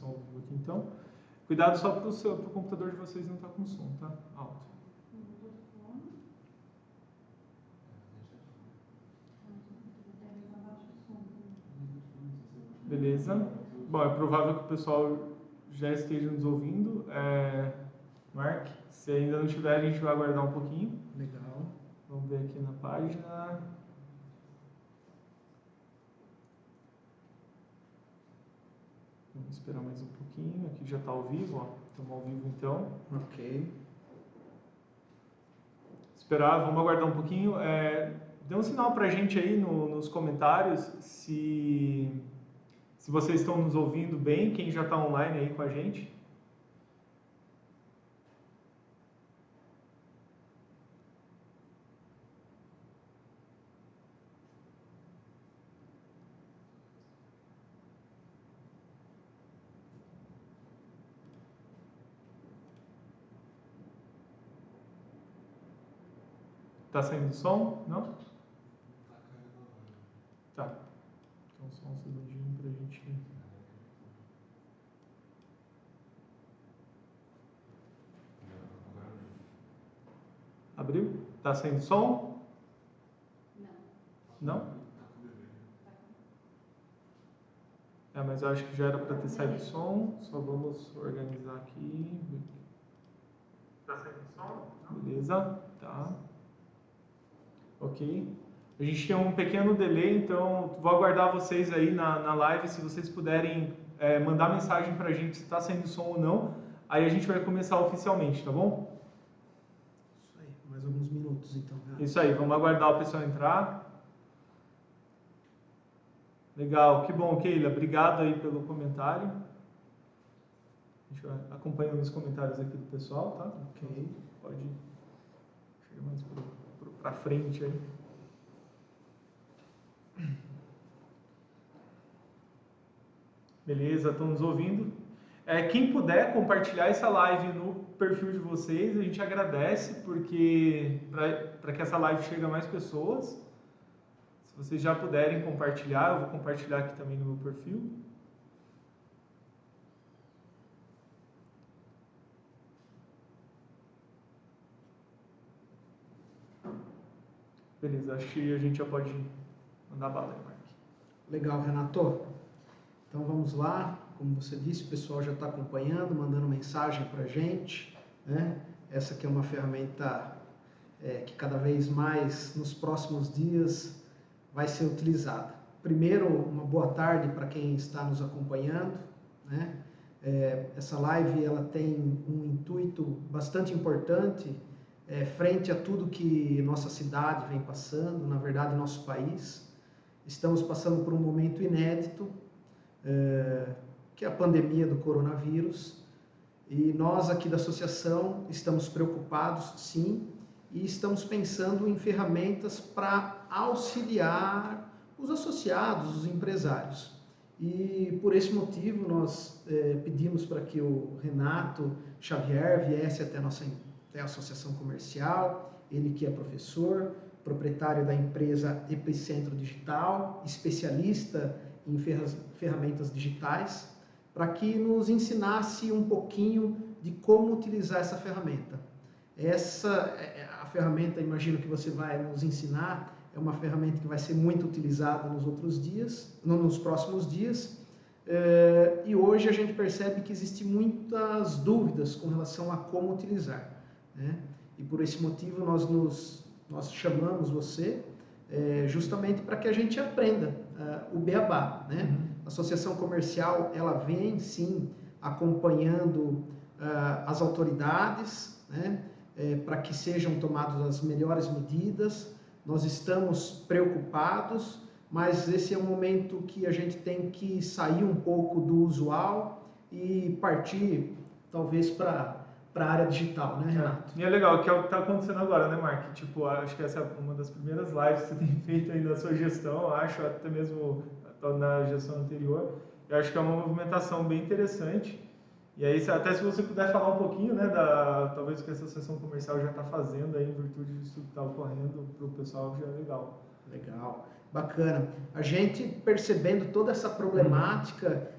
som ao vivo aqui então. Cuidado só para o computador de vocês não estar com som, tá? Alto. Beleza. Bom, é provável que o pessoal já esteja nos ouvindo. Mark, se ainda não tiver, a gente vai aguardar um pouquinho. Legal. Vamos ver aqui na página. Vamos esperar mais um pouquinho. Aqui já está ao vivo, ó. Estamos ao vivo então. Ok. Esperar, vamos aguardar um pouquinho. Dê um sinal para a gente aí nos comentários se vocês estão nos ouvindo bem, quem já está online aí com a gente. Tá saindo som? Não? Tá. Então só um segundinho pra gente... Abriu? Tá saindo som? Não. Não? Mas eu acho que já era para ter saído som. Só vamos organizar aqui. Tá saindo som? Beleza. Tá. Ok. A gente tem um pequeno delay, então vou aguardar vocês aí na live, se vocês puderem mandar mensagem pra gente se está saindo som ou não. Aí a gente vai começar oficialmente, tá bom? Isso aí, mais alguns minutos então. Isso aí, vamos aguardar o pessoal entrar. Legal, que bom, Keila. Obrigado aí pelo comentário. A gente vai acompanhando os comentários aqui do pessoal, tá? Ok. Pode chegar mais pra frente aí. Beleza, estão nos ouvindo? Quem puder compartilhar essa live no perfil de vocês, a gente agradece, porque para que essa live chegue a mais pessoas. Se vocês já puderem compartilhar, eu vou compartilhar aqui também no meu perfil. Beleza, acho que a gente já pode mandar bala aí, Mark. Legal, Renato. Então vamos lá. Como você disse, o pessoal já está acompanhando, mandando mensagem para a gente, né? Essa aqui é uma ferramenta que cada vez mais nos próximos dias vai ser utilizada. Primeiro, uma boa tarde para quem está nos acompanhando, né? Essa live ela tem um intuito bastante importante frente a tudo que nossa cidade vem passando, na verdade nosso país. Estamos passando por um momento inédito, que é a pandemia do coronavírus, e nós aqui da associação estamos preocupados, sim, e estamos pensando em ferramentas para auxiliar os associados, os empresários. E por esse motivo nós pedimos para que o Renato Xavier viesse até a associação comercial, ele que é professor, proprietário da empresa Epicentro Digital, especialista em ferramentas digitais, para que nos ensinasse um pouquinho de como utilizar essa ferramenta. A ferramenta, imagino que você vai nos ensinar, é uma ferramenta que vai ser muito utilizada nos próximos dias, e hoje a gente percebe que existem muitas dúvidas com relação a como utilizar, né? E por esse motivo nós chamamos você justamente para que a gente aprenda o beabá, né? A associação comercial, ela vem sim acompanhando as autoridades, né? Para que sejam tomadas as melhores medidas. Nós estamos preocupados, mas esse é um momento que a gente tem que sair um pouco do usual e partir talvez para a área digital, né, Renato? E é legal, que é o que está acontecendo agora, né, Mark? Tipo, acho que essa é uma das primeiras lives que você tem feito aí na sua gestão, acho, até mesmo na gestão anterior. Eu acho que é uma movimentação bem interessante. E aí, até se você puder falar um pouquinho, né, talvez o que a associação comercial já está fazendo aí, em virtude disso que está ocorrendo, para o pessoal já é legal. Legal, bacana. A gente percebendo toda essa problemática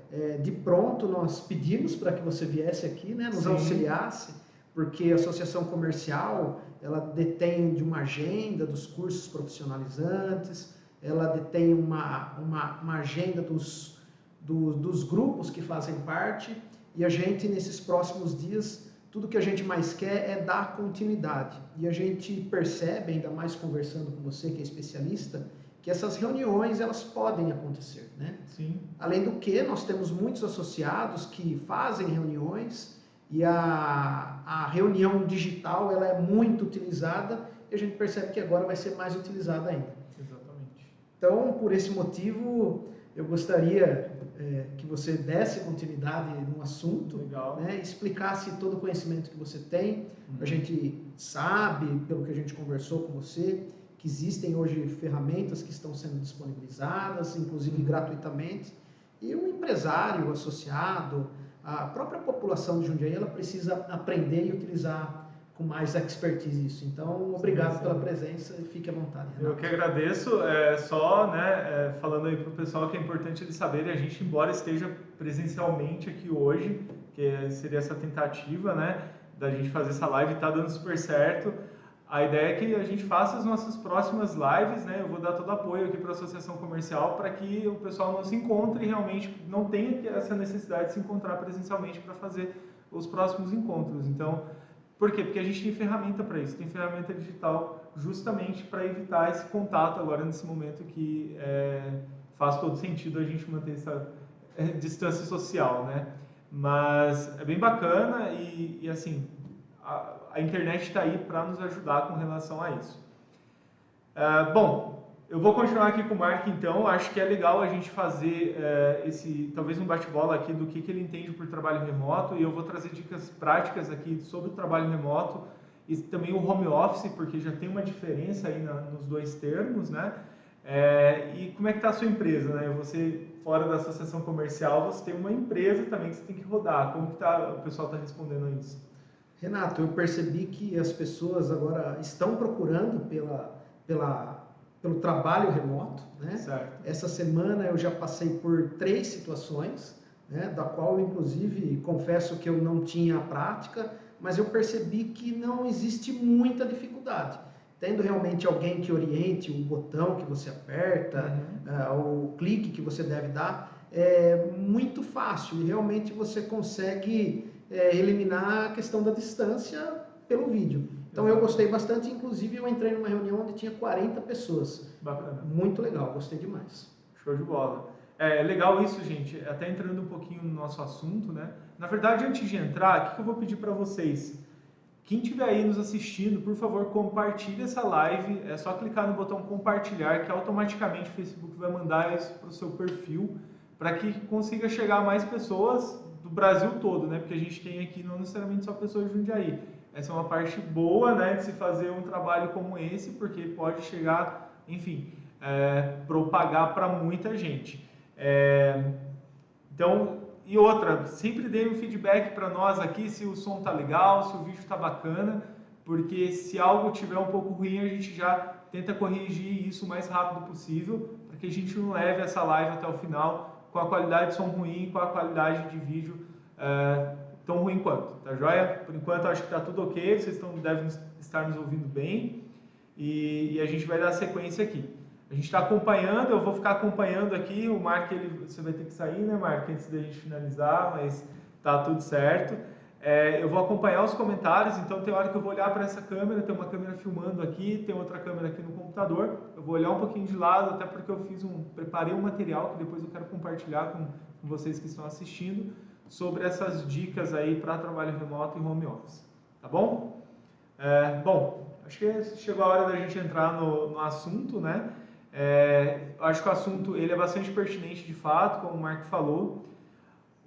de pronto nós pedimos para que você viesse aqui, né, nos auxiliasse, porque a associação comercial, ela detém de uma agenda dos cursos profissionalizantes, ela detém uma agenda dos grupos que fazem parte, e a gente, nesses próximos dias, tudo que a gente mais quer é dar continuidade. E a gente percebe, ainda mais conversando com você, que é especialista, que essas reuniões, elas podem acontecer, né? Sim. Além do que, nós temos muitos associados que fazem reuniões, e a reunião digital, ela é muito utilizada, e a gente percebe que agora vai ser mais utilizada ainda. Exatamente. Então, por esse motivo, eu gostaria que você desse continuidade no assunto, né, explicasse todo o conhecimento que você tem. A gente sabe, pelo que a gente conversou com você, que existem hoje ferramentas que estão sendo disponibilizadas, inclusive gratuitamente, e o empresário, o associado, a própria população de Jundiaí, ela precisa aprender e utilizar com mais expertise isso. Então, obrigado pela presença e fique à vontade, Renato. Eu que agradeço, falando aí para o pessoal que é importante eles saberem, a gente, embora esteja presencialmente aqui hoje, que seria essa tentativa, né, da gente fazer essa live, está dando super certo. A ideia é que a gente faça as nossas próximas lives, né? Eu vou dar todo apoio aqui para a Associação Comercial para que o pessoal não se encontre e realmente não tenha essa necessidade de se encontrar presencialmente para fazer os próximos encontros. Então, por quê? Porque a gente tem ferramenta para isso, tem ferramenta digital justamente para evitar esse contato agora nesse momento que faz todo sentido a gente manter essa distância social, né? Mas é bem bacana e assim, a internet está aí para nos ajudar com relação a isso. Bom, eu vou continuar aqui com o Mark então, acho que é legal a gente fazer talvez um bate-bola aqui do que ele entende por trabalho remoto, e eu vou trazer dicas práticas aqui sobre o trabalho remoto e também o home office, porque já tem uma diferença aí nos dois termos, né? E como é que está a sua empresa, né? Você, fora da associação comercial, você tem uma empresa também que você tem que rodar. Como que o pessoal está respondendo a isso? Renato, eu percebi que as pessoas agora estão procurando pelo trabalho remoto, né? Certo. Essa semana eu já passei por 3 situações, né, da qual eu, inclusive, confesso que eu não tinha prática, mas eu percebi que não existe muita dificuldade. Tendo realmente alguém que oriente o botão que você aperta, o clique que você deve dar, é muito fácil e realmente você consegue eliminar a questão da distância pelo vídeo. Então eu gostei bastante, inclusive eu entrei numa reunião onde tinha 40 pessoas. Bacana. Muito legal, gostei demais. Show de bola. É legal isso, gente, até entrando um pouquinho no nosso assunto, né? Na verdade, antes de entrar, o que eu vou pedir para vocês? Quem estiver aí nos assistindo, por favor, compartilhe essa live. É só clicar no botão compartilhar, que automaticamente o Facebook vai mandar isso para o seu perfil, para que consiga chegar a mais pessoas do Brasil todo, né? Porque a gente tem aqui não necessariamente só pessoas de Jundiaí. Essa é uma parte boa, né, de se fazer um trabalho como esse, porque pode chegar, enfim, propagar para muita gente. Então, e outra, sempre dê um feedback para nós aqui se o som tá legal, se o vídeo tá bacana, porque se algo tiver um pouco ruim, a gente já tenta corrigir isso o mais rápido possível, para que a gente não leve essa live até o final com a qualidade de som ruim, com a qualidade de vídeo tão ruim quanto, tá joia? Por enquanto acho que tá tudo ok, vocês devem estar nos ouvindo bem e a gente vai dar sequência aqui. A gente está acompanhando, eu vou ficar acompanhando aqui, o Mark, você vai ter que sair, né, Mark, antes da gente finalizar, mas tá tudo certo. Eu vou acompanhar os comentários, então tem hora que eu vou olhar para essa câmera, tem uma câmera filmando aqui, tem outra câmera aqui no computador, eu vou olhar um pouquinho de lado, até porque eu preparei um material que depois eu quero compartilhar com vocês que estão assistindo, sobre essas dicas aí para trabalho remoto e home office, tá bom? Bom, acho que chegou a hora da gente entrar no assunto, né? Acho que o assunto ele é bastante pertinente de fato, como o Marco falou.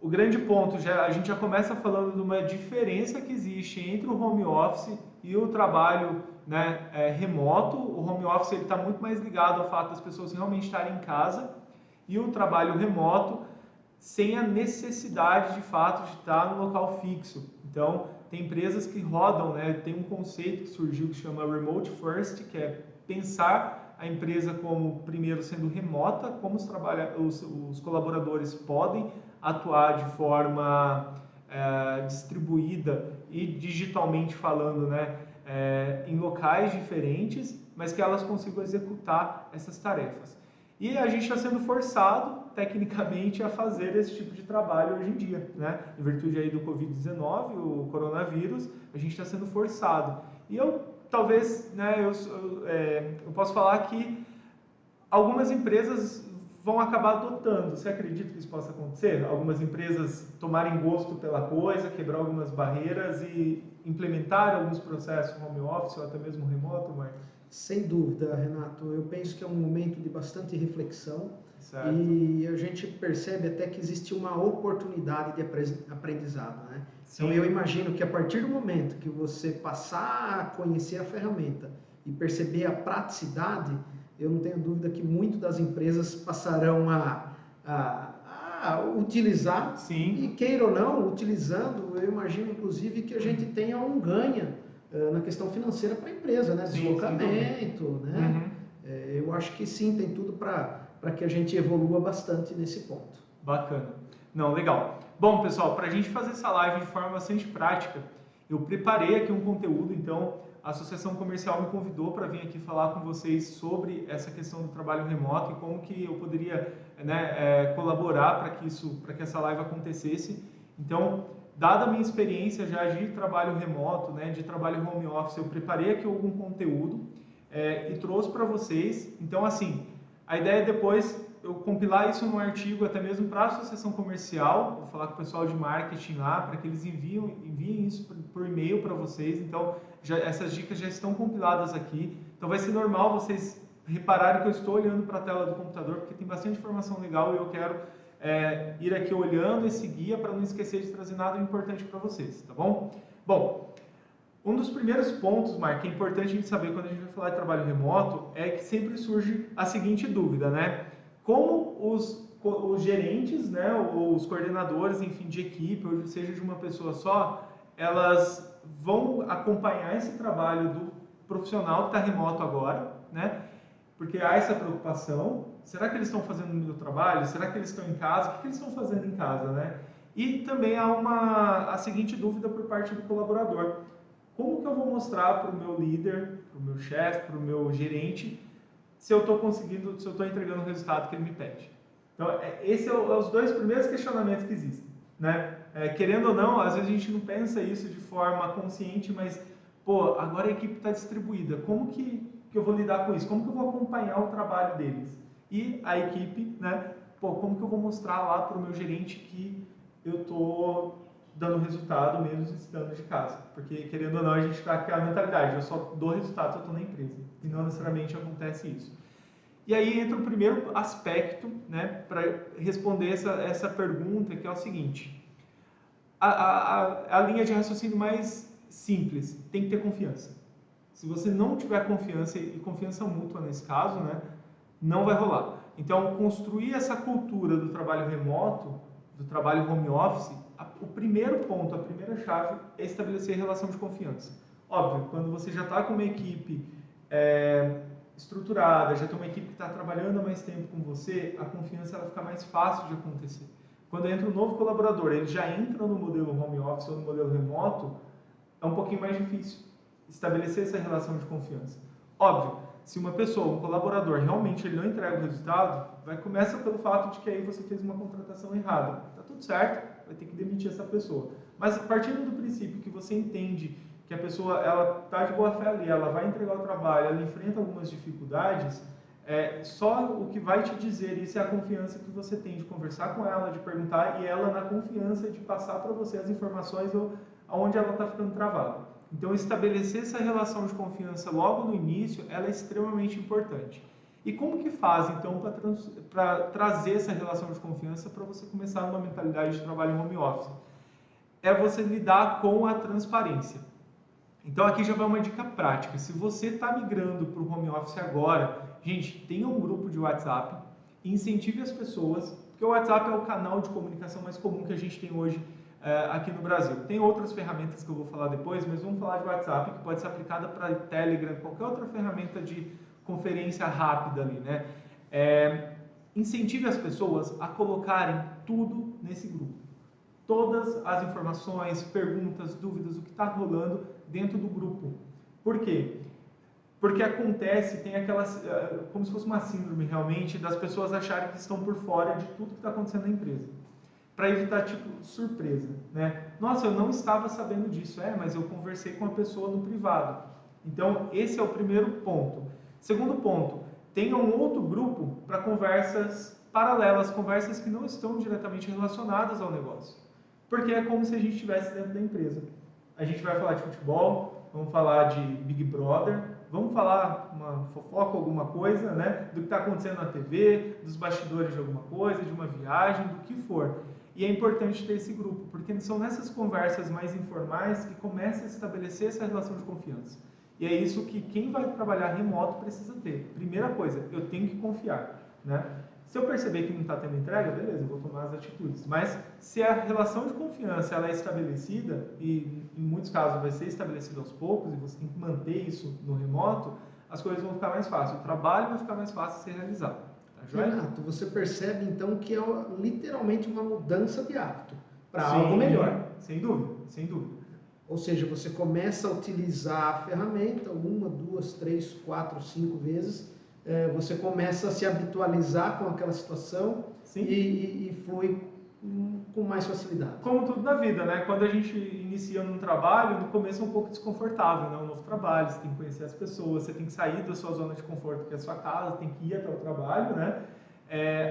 O grande ponto, a gente já começa falando de uma diferença que existe entre o home office e o trabalho, né, remoto. O home office está muito mais ligado ao fato das pessoas realmente estarem em casa, e o trabalho remoto sem a necessidade de fato de estar no local fixo. Então, tem empresas que rodam, né, tem um conceito que surgiu que chama Remote First, que é pensar a empresa como, primeiro, sendo remota, como os colaboradores podem atuar de forma distribuída e digitalmente falando, né, em locais diferentes, mas que elas consigam executar essas tarefas. E a gente está sendo forçado, tecnicamente, a fazer esse tipo de trabalho hoje em dia, né? Em virtude aí do Covid-19, o coronavírus, a gente está sendo forçado. E eu, talvez, né, eu posso falar que algumas empresas vão acabar adotando. Você acredita que isso possa acontecer? Algumas empresas tomarem gosto pela coisa, quebrar algumas barreiras e implementar alguns processos home office ou até mesmo remoto, Marcos? Sem dúvida, Renato. Eu penso que é um momento de bastante reflexão. Certo. E a gente percebe até que existe uma oportunidade de aprendizado, né? Sim. Então eu imagino que a partir do momento que você passar a conhecer a ferramenta e perceber a praticidade, eu não tenho dúvida que muitas das empresas passarão a utilizar. Sim. E queira ou não, utilizando, eu imagino inclusive que a gente tenha um ganho na questão financeira para a empresa, né? Deslocamento, né? Uhum. Eu acho que sim, tem tudo para que a gente evolua bastante nesse ponto. Bacana. Não, legal. Bom, pessoal, para a gente fazer essa live de forma bastante prática, eu preparei aqui um conteúdo, então a Associação Comercial me convidou para vir aqui falar com vocês sobre essa questão do trabalho remoto e como que eu poderia, né, colaborar para que essa live acontecesse. Então, dada a minha experiência já de trabalho remoto, né, de trabalho home office, eu preparei aqui algum conteúdo e trouxe para vocês. Então, assim, a ideia é depois eu compilar isso num artigo, até mesmo para a associação comercial, vou falar com o pessoal de marketing lá, para que eles enviem isso por e-mail para vocês. Então, essas dicas já estão compiladas aqui. Então, vai ser normal vocês repararem que eu estou olhando para a tela do computador, porque tem bastante informação legal e eu quero ir aqui olhando esse guia para não esquecer de trazer nada importante para vocês, tá bom? Bom, um dos primeiros pontos, Mark, que é importante a gente saber quando a gente vai falar de trabalho remoto, é que sempre surge a seguinte dúvida, né? Como os gerentes, né, os coordenadores, enfim, de equipe, ou seja, de uma pessoa só, elas vão acompanhar esse trabalho do profissional que está remoto agora, né? Porque há essa preocupação. Será que eles estão fazendo o meu trabalho? Será que eles estão em casa? O que eles estão fazendo em casa, né? E também há a seguinte dúvida por parte do colaborador. Como que eu vou mostrar para o meu líder, para o meu chefe, para o meu gerente, se eu estou conseguindo, se eu estou entregando o resultado que ele me pede? Então, esses são os dois primeiros questionamentos que existem, né? Querendo ou não, às vezes a gente não pensa isso de forma consciente, mas, pô, agora a equipe está distribuída. Como que eu vou lidar com isso? Como que eu vou acompanhar o trabalho deles? E a equipe, né? Pô, como que eu vou mostrar lá para o meu gerente que eu estou dando resultado mesmo estando de casa? Porque, querendo ou não, a gente está com a mentalidade, eu só dou resultado se eu estou na empresa. E não necessariamente acontece isso. E aí entra o primeiro aspecto, né, para responder essa pergunta, que é o seguinte. A linha de raciocínio mais simples, tem que ter confiança. Se você não tiver confiança, e confiança mútua nesse caso, né, não vai rolar. Então, construir essa cultura do trabalho remoto, do trabalho home office, o primeiro ponto, a primeira chave é estabelecer relação de confiança. Óbvio, quando você já está com uma equipe estruturada, já tem uma equipe que está trabalhando há mais tempo com você, a confiança ela fica mais fácil de acontecer. Quando entra um novo colaborador, ele já entra no modelo home office ou no modelo remoto, é um pouquinho mais difícil estabelecer essa relação de confiança. Óbvio, se uma pessoa, um colaborador, realmente ele não entrega o resultado, começa pelo fato de que aí você fez uma contratação errada. Tá tudo certo, vai ter que demitir essa pessoa. Mas partindo do princípio que você entende que a pessoa ela está de boa fé ali, ela vai entregar o trabalho, ela enfrenta algumas dificuldades, só o que vai te dizer isso é a confiança que você tem de conversar com ela, de perguntar, e ela na confiança de passar para você as informações onde ela está ficando travada. Então, estabelecer essa relação de confiança logo no início, ela é extremamente importante. E como que faz, então, para trazer essa relação de confiança para você começar numa mentalidade de trabalho em home office? É você lidar com a transparência. Então, aqui já vai uma dica prática. Se você está migrando para o home office agora, gente, tenha um grupo de WhatsApp e incentive as pessoas, porque o WhatsApp é o canal de comunicação mais comum que a gente tem hoje aqui no Brasil. Tem outras ferramentas que eu vou falar depois, mas vamos falar de WhatsApp, que pode ser aplicada para Telegram, qualquer outra ferramenta de conferência rápida ali, né? Incentive as pessoas a colocarem tudo nesse grupo. Todas as informações, perguntas, dúvidas, o que está rolando dentro do grupo. Por quê? Porque acontece, tem aquelas, como se fosse uma síndrome realmente, das pessoas acharem que estão por fora de tudo que está acontecendo na empresa. Para evitar, tipo, surpresa, né? Nossa, eu não estava sabendo disso. Mas eu conversei com a pessoa no privado. Então, esse é o primeiro ponto. Segundo ponto, tenha um outro grupo para conversas paralelas, conversas que não estão diretamente relacionadas ao negócio. Porque é como se a gente estivesse dentro da empresa. A gente vai falar de futebol, vamos falar de Big Brother, vamos falar uma fofoca, alguma coisa, né? Do que está acontecendo na TV, dos bastidores de alguma coisa, de uma viagem, do que for. E é importante ter esse grupo, porque são nessas conversas mais informais que começa a estabelecer essa relação de confiança. E é isso que quem vai trabalhar remoto precisa ter. Primeira coisa, eu tenho que confiar, né? Se eu perceber que não está tendo entrega, beleza, eu vou tomar as atitudes. Mas se a relação de confiança ela é estabelecida, e em muitos casos vai ser estabelecida aos poucos, e você tem que manter isso no remoto, as coisas vão ficar mais fáceis. O trabalho vai ficar mais fácil de ser realizado. Tá, Renato, você percebe então que é literalmente uma mudança de hábito para algo melhor. Sem dúvida, sem dúvida. Ou seja, você começa a utilizar a ferramenta 1, 2, 3, 4, 5 vezes, você começa a se habitualizar com aquela situação e flui com mais facilidade. Como tudo na vida, né? Quando a gente inicia num trabalho, no começo é um pouco desconfortável, né? Um novo trabalho, você tem que conhecer as pessoas, você tem que sair da sua zona de conforto, que é a sua casa, tem que ir até o trabalho, né?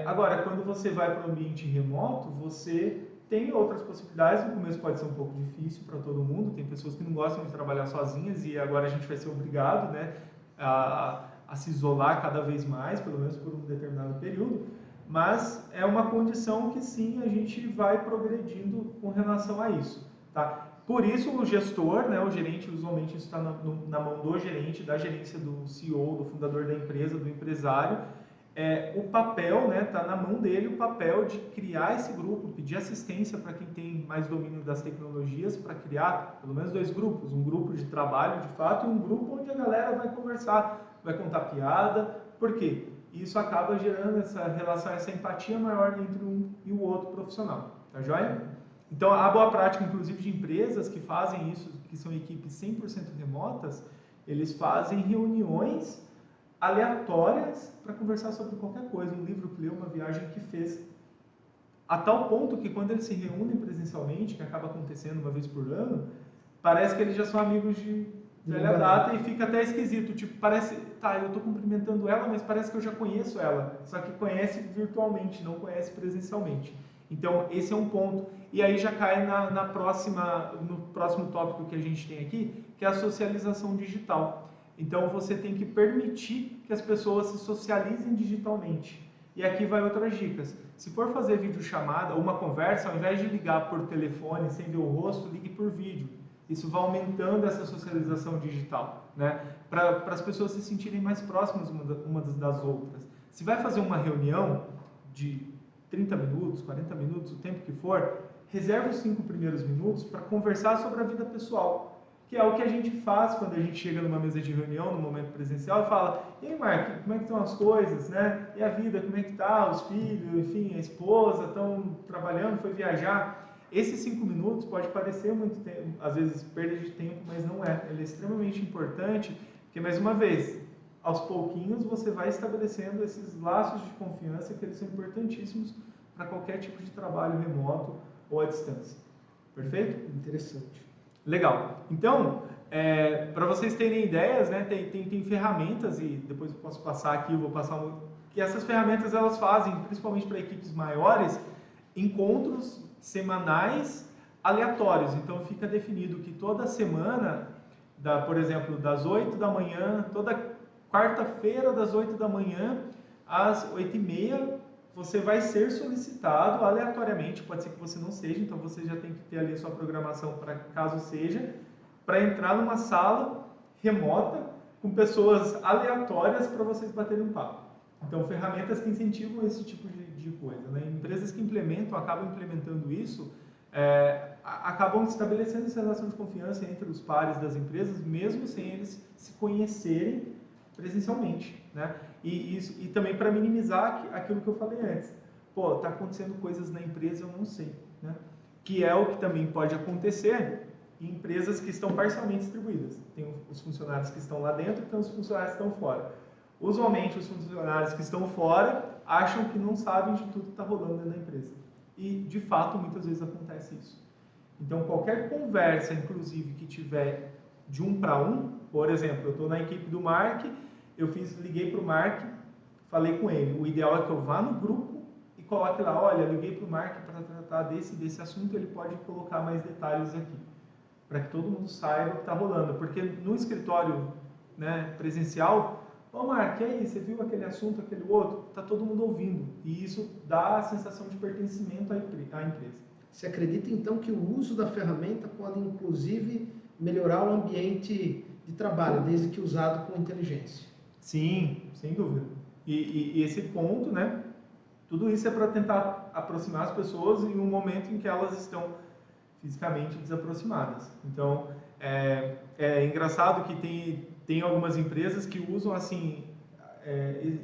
Agora, quando você vai para o ambiente remoto, você tem outras possibilidades. No começo pode ser um pouco difícil para todo mundo, tem pessoas que não gostam de trabalhar sozinhas e agora a gente vai ser obrigado, né, a se isolar cada vez mais, pelo menos por um determinado período, mas é uma condição que sim, a gente vai progredindo com relação a isso, tá? Por isso o gestor, né, o gerente, usualmente isso está na mão do gerente, da gerência do CEO, do fundador da empresa, do empresário. O papel, né, tá na mão dele o papel de criar esse grupo, pedir assistência para quem tem mais domínio das tecnologias, para criar pelo menos 2 grupos, um grupo de trabalho de fato e um grupo onde a galera vai conversar, vai contar piada. Por quê? Isso acaba gerando essa relação, essa empatia maior entre um e o outro profissional, tá joia? Então, a boa prática, inclusive, de empresas que fazem isso, que são equipes 100% remotas, eles fazem reuniões aleatórias para conversar sobre qualquer coisa, um livro que leu, uma viagem que fez, a tal ponto que quando eles se reúnem presencialmente, que acaba acontecendo uma vez por ano, parece que eles já são amigos de velha data e fica até esquisito, tipo, parece, tá, eu estou cumprimentando ela, mas parece que eu já conheço ela, só que conhece virtualmente, não conhece presencialmente. Então, esse é um ponto. E aí já cai no próximo tópico que a gente tem aqui, que é a socialização digital. Então, você tem que permitir que as pessoas se socializem digitalmente. E aqui vai outras dicas. Se for fazer videochamada ou uma conversa, ao invés de ligar por telefone sem ver o rosto, ligue por vídeo. Isso vai aumentando essa socialização digital, né? Para as pessoas se sentirem mais próximas umas das outras. Se vai fazer uma reunião de 30 minutos, 40 minutos, o tempo que for, reserva os 5 primeiros minutos para conversar sobre a vida pessoal, que é o que a gente faz quando a gente chega numa mesa de reunião, no momento presencial, e fala: e aí, Mark, como é que estão as coisas, né? E a vida, como é que tá? Os filhos, enfim, a esposa, estão trabalhando, foi viajar. Esses 5 minutos pode parecer muito tempo, às vezes perda de tempo, mas não é. Ele é extremamente importante, porque, mais uma vez, aos pouquinhos você vai estabelecendo esses laços de confiança que eles são importantíssimos para qualquer tipo de trabalho remoto ou à distância. Perfeito? Interessante. Legal. Então, para vocês terem ideias, né, tem ferramentas, e depois eu posso passar aqui, eu vou passar que essas ferramentas elas fazem, principalmente para equipes maiores, encontros semanais aleatórios. Então, fica definido que toda semana, por exemplo, das 8 da manhã, toda quarta-feira das 8 da manhã às 8h30, você vai ser solicitado aleatoriamente, pode ser que você não seja, então você já tem que ter ali a sua programação para caso seja, para entrar numa sala remota com pessoas aleatórias para vocês baterem um papo. Então, ferramentas que incentivam esse tipo de coisa, né? Empresas que acabam implementando isso, acabam estabelecendo essa relação de confiança entre os pares das empresas, mesmo sem eles se conhecerem presencialmente, né? E também para minimizar aquilo que eu falei antes. pô, está acontecendo coisas na empresa, eu não sei, né? Que é o que também pode acontecer em empresas que estão parcialmente distribuídas. Tem os funcionários que estão lá dentro e tem os funcionários que estão fora. Usualmente, os funcionários que estão fora acham que não sabem de tudo que está rolando dentro da empresa. E, de fato, muitas vezes acontece isso. Então, qualquer conversa, inclusive, que tiver de um para um, por exemplo, eu estou na equipe do Mark, liguei para o Mark, falei com ele, o ideal é que eu vá no grupo e coloque lá, olha, liguei para o Mark para tratar desse assunto, ele pode colocar mais detalhes aqui, para que todo mundo saiba o que está rolando, porque no escritório, né, presencial, ô Mark, e aí, você viu aquele assunto, aquele outro? Está todo mundo ouvindo, e isso dá a sensação de pertencimento à empresa. Você acredita então que o uso da ferramenta pode inclusive melhorar o ambiente de trabalho, desde que usado com inteligência? Sim, sem dúvida. E esse ponto, né? Tudo isso é para tentar aproximar as pessoas em um momento em que elas estão fisicamente desaproximadas. Então, é engraçado que tem algumas empresas que usam assim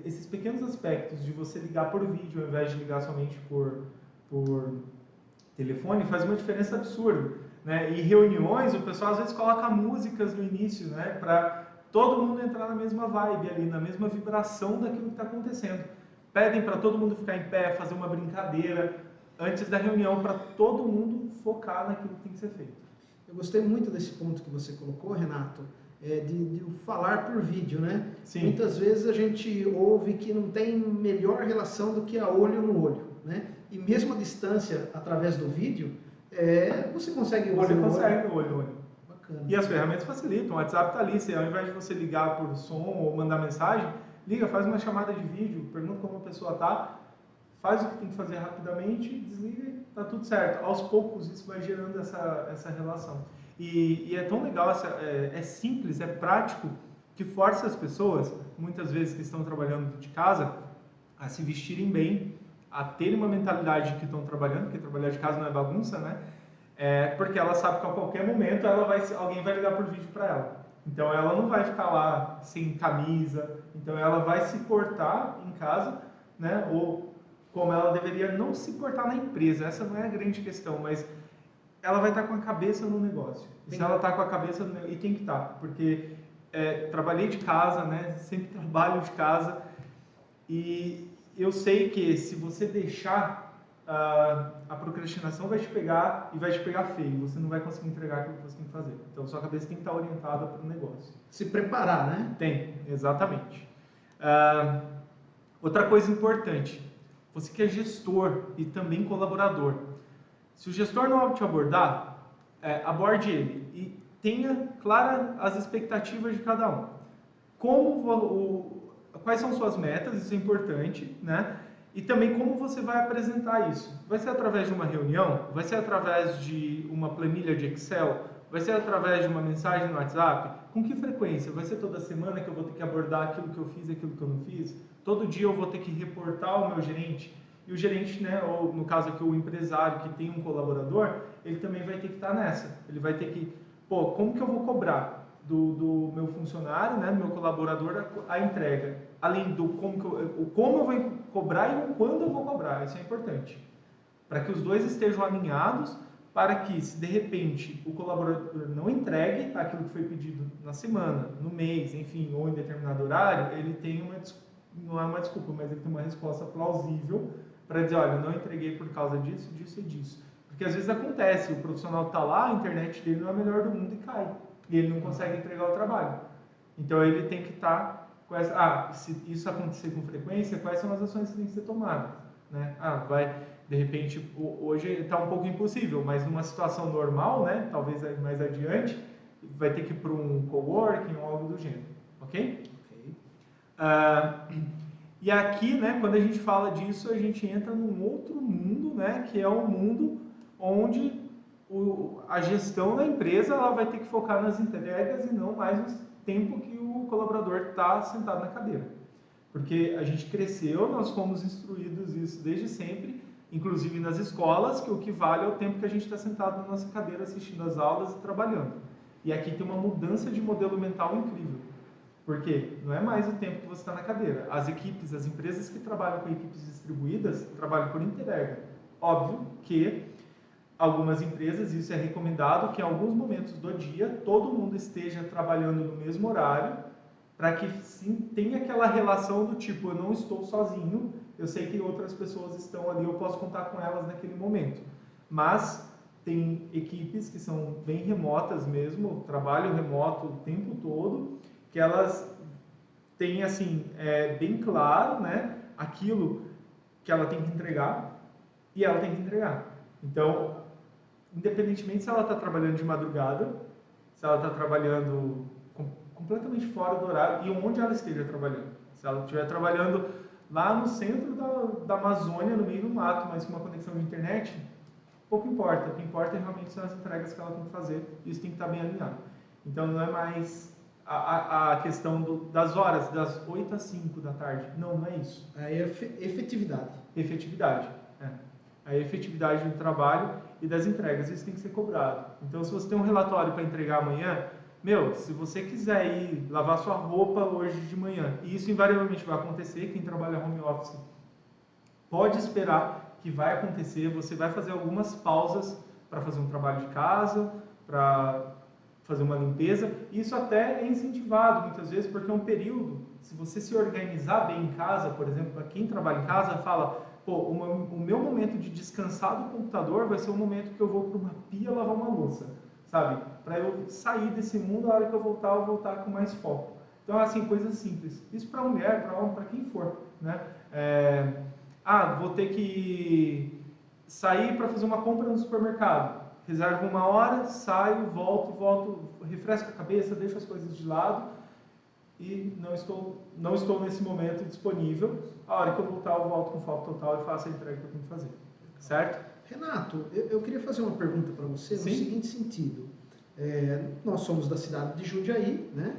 esses pequenos aspectos de você ligar por vídeo ao invés de ligar somente por telefone faz uma diferença absurda, né? E reuniões, o pessoal às vezes coloca músicas no início, né? Para todo mundo entrar na mesma vibe ali, na mesma vibração daquilo que está acontecendo. Pedem para todo mundo ficar em pé, fazer uma brincadeira antes da reunião, para todo mundo focar naquilo que tem que ser feito. Eu gostei muito desse ponto que você colocou, Renato, de falar por vídeo, né? Sim. Muitas vezes a gente ouve que não tem melhor relação do que a olho no olho, né? E mesmo a distância, através do vídeo, você consegue olho no olho. Bacana. E as ferramentas facilitam. O WhatsApp está ali. Ao invés de você ligar por som ou mandar mensagem, liga, faz uma chamada de vídeo, pergunta como a pessoa está, faz o que tem que fazer rapidamente, desliga e está tudo certo. Aos poucos isso vai gerando essa relação. E é tão legal, é simples, é prático, que força as pessoas, muitas vezes que estão trabalhando de casa, a se vestirem bem, a terem uma mentalidade de que estão trabalhando, porque trabalhar de casa não é bagunça, né? Porque ela sabe que a qualquer momento alguém vai ligar por vídeo para ela. Então ela não vai ficar lá sem camisa, então ela vai se portar em casa, né? Ou como ela deveria não se portar na empresa, essa não é a grande questão, mas ela vai estar com a cabeça no negócio. E se ela está com a cabeça no negócio, e tem que estar, porque trabalhei de casa, né? Sempre trabalho de casa, e eu sei que se você deixar, a procrastinação vai te pegar e vai te pegar feio. Você não vai conseguir entregar aquilo que você tem que fazer. Então, sua cabeça tem que estar orientada para o negócio. Se preparar, né? Tem, exatamente. Outra coisa importante, você que é gestor e também colaborador, se o gestor não te abordar, aborde ele e tenha claras as expectativas de cada um. Quais são suas metas, isso é importante, né? E também como você vai apresentar isso. Vai ser através de uma reunião? Vai ser através de uma planilha de Excel? Vai ser através de uma mensagem no WhatsApp? Com que frequência? Vai ser toda semana que eu vou ter que abordar aquilo que eu fiz e aquilo que eu não fiz? Todo dia eu vou ter que reportar ao meu gerente? E o gerente, né, ou no caso aqui o empresário que tem um colaborador, ele também vai ter que estar nessa. Ele vai ter que, como que eu vou cobrar do meu funcionário, né, do meu colaborador, a entrega? Além do como eu vou cobrar e o quando eu vou cobrar. Isso é importante. Para que os dois estejam alinhados, para que, se de repente o colaborador não entregue aquilo que foi pedido na semana, no mês, enfim, ou em determinado horário, ele tem não é uma desculpa, mas ele tem uma resposta plausível para dizer, olha, eu não entreguei por causa disso, disso e disso. Porque às vezes acontece, o profissional está lá, a internet dele não é a melhor do mundo e cai. E ele não consegue entregar o trabalho. Então ele tem que estar com essa... se isso acontecer com frequência, quais são as ações que têm que ser tomadas? Né? De repente, hoje está um pouco impossível, mas numa situação normal, né, talvez mais adiante, vai ter que ir para um coworking ou algo do gênero. Ok? E aqui, né, quando a gente fala disso, a gente entra num outro mundo, né, que é um mundo onde a gestão da empresa ela vai ter que focar nas entregas e não mais no tempo que o colaborador está sentado na cadeira. Porque a gente cresceu, nós fomos instruídos isso desde sempre, inclusive nas escolas, que o que vale é o tempo que a gente está sentado na nossa cadeira assistindo as aulas e trabalhando. E aqui tem uma mudança de modelo mental incrível. Por quê? Não é mais o tempo que você está na cadeira. As equipes, as empresas que trabalham com equipes distribuídas, trabalham por entrega. Óbvio que algumas empresas, isso é recomendado, que em alguns momentos do dia, todo mundo esteja trabalhando no mesmo horário, para que sim tenha aquela relação do tipo, eu não estou sozinho, eu sei que outras pessoas estão ali, eu posso contar com elas naquele momento. Mas tem equipes que são bem remotas mesmo, trabalho remoto o tempo todo, que elas têm assim, bem claro, né, aquilo que ela tem que entregar e ela tem que entregar. Então, independentemente se ela está trabalhando de madrugada, se ela está trabalhando completamente fora do horário e onde ela esteja trabalhando. Se ela estiver trabalhando lá no centro da Amazônia, no meio do mato, mas com uma conexão de internet, pouco importa. O que importa realmente são as entregas que ela tem que fazer e isso tem que estar bem alinhado. Então não é mais a questão das horas, das 8 às 5 da tarde. Não é isso. É efetividade. Efetividade. A efetividade do trabalho e das entregas. Isso tem que ser cobrado. Então, se você tem um relatório para entregar amanhã, se você quiser ir lavar sua roupa hoje de manhã, e isso invariavelmente vai acontecer, quem trabalha home office pode esperar que vai acontecer, você vai fazer algumas pausas para fazer um trabalho de casa, para fazer uma limpeza, e isso até é incentivado muitas vezes, porque é um período, se você se organizar bem em casa, por exemplo, para quem trabalha em casa, fala, o meu momento de descansar do computador vai ser o momento que eu vou para uma pia lavar uma louça, sabe? Para eu sair desse mundo, a hora que eu vou voltar com mais foco. Então, assim, coisas simples. Isso para mulher, para homem, para quem for, né? Vou ter que sair para fazer uma compra no supermercado. Reservo uma hora, saio, volto, refresco a cabeça, deixo as coisas de lado e não estou nesse momento disponível. A hora que eu voltar, eu volto com foco total e faço a entrega que eu tenho que fazer. Certo? Renato, eu queria fazer uma pergunta para você no seguinte sentido. Nós somos da cidade de Jundiaí, né?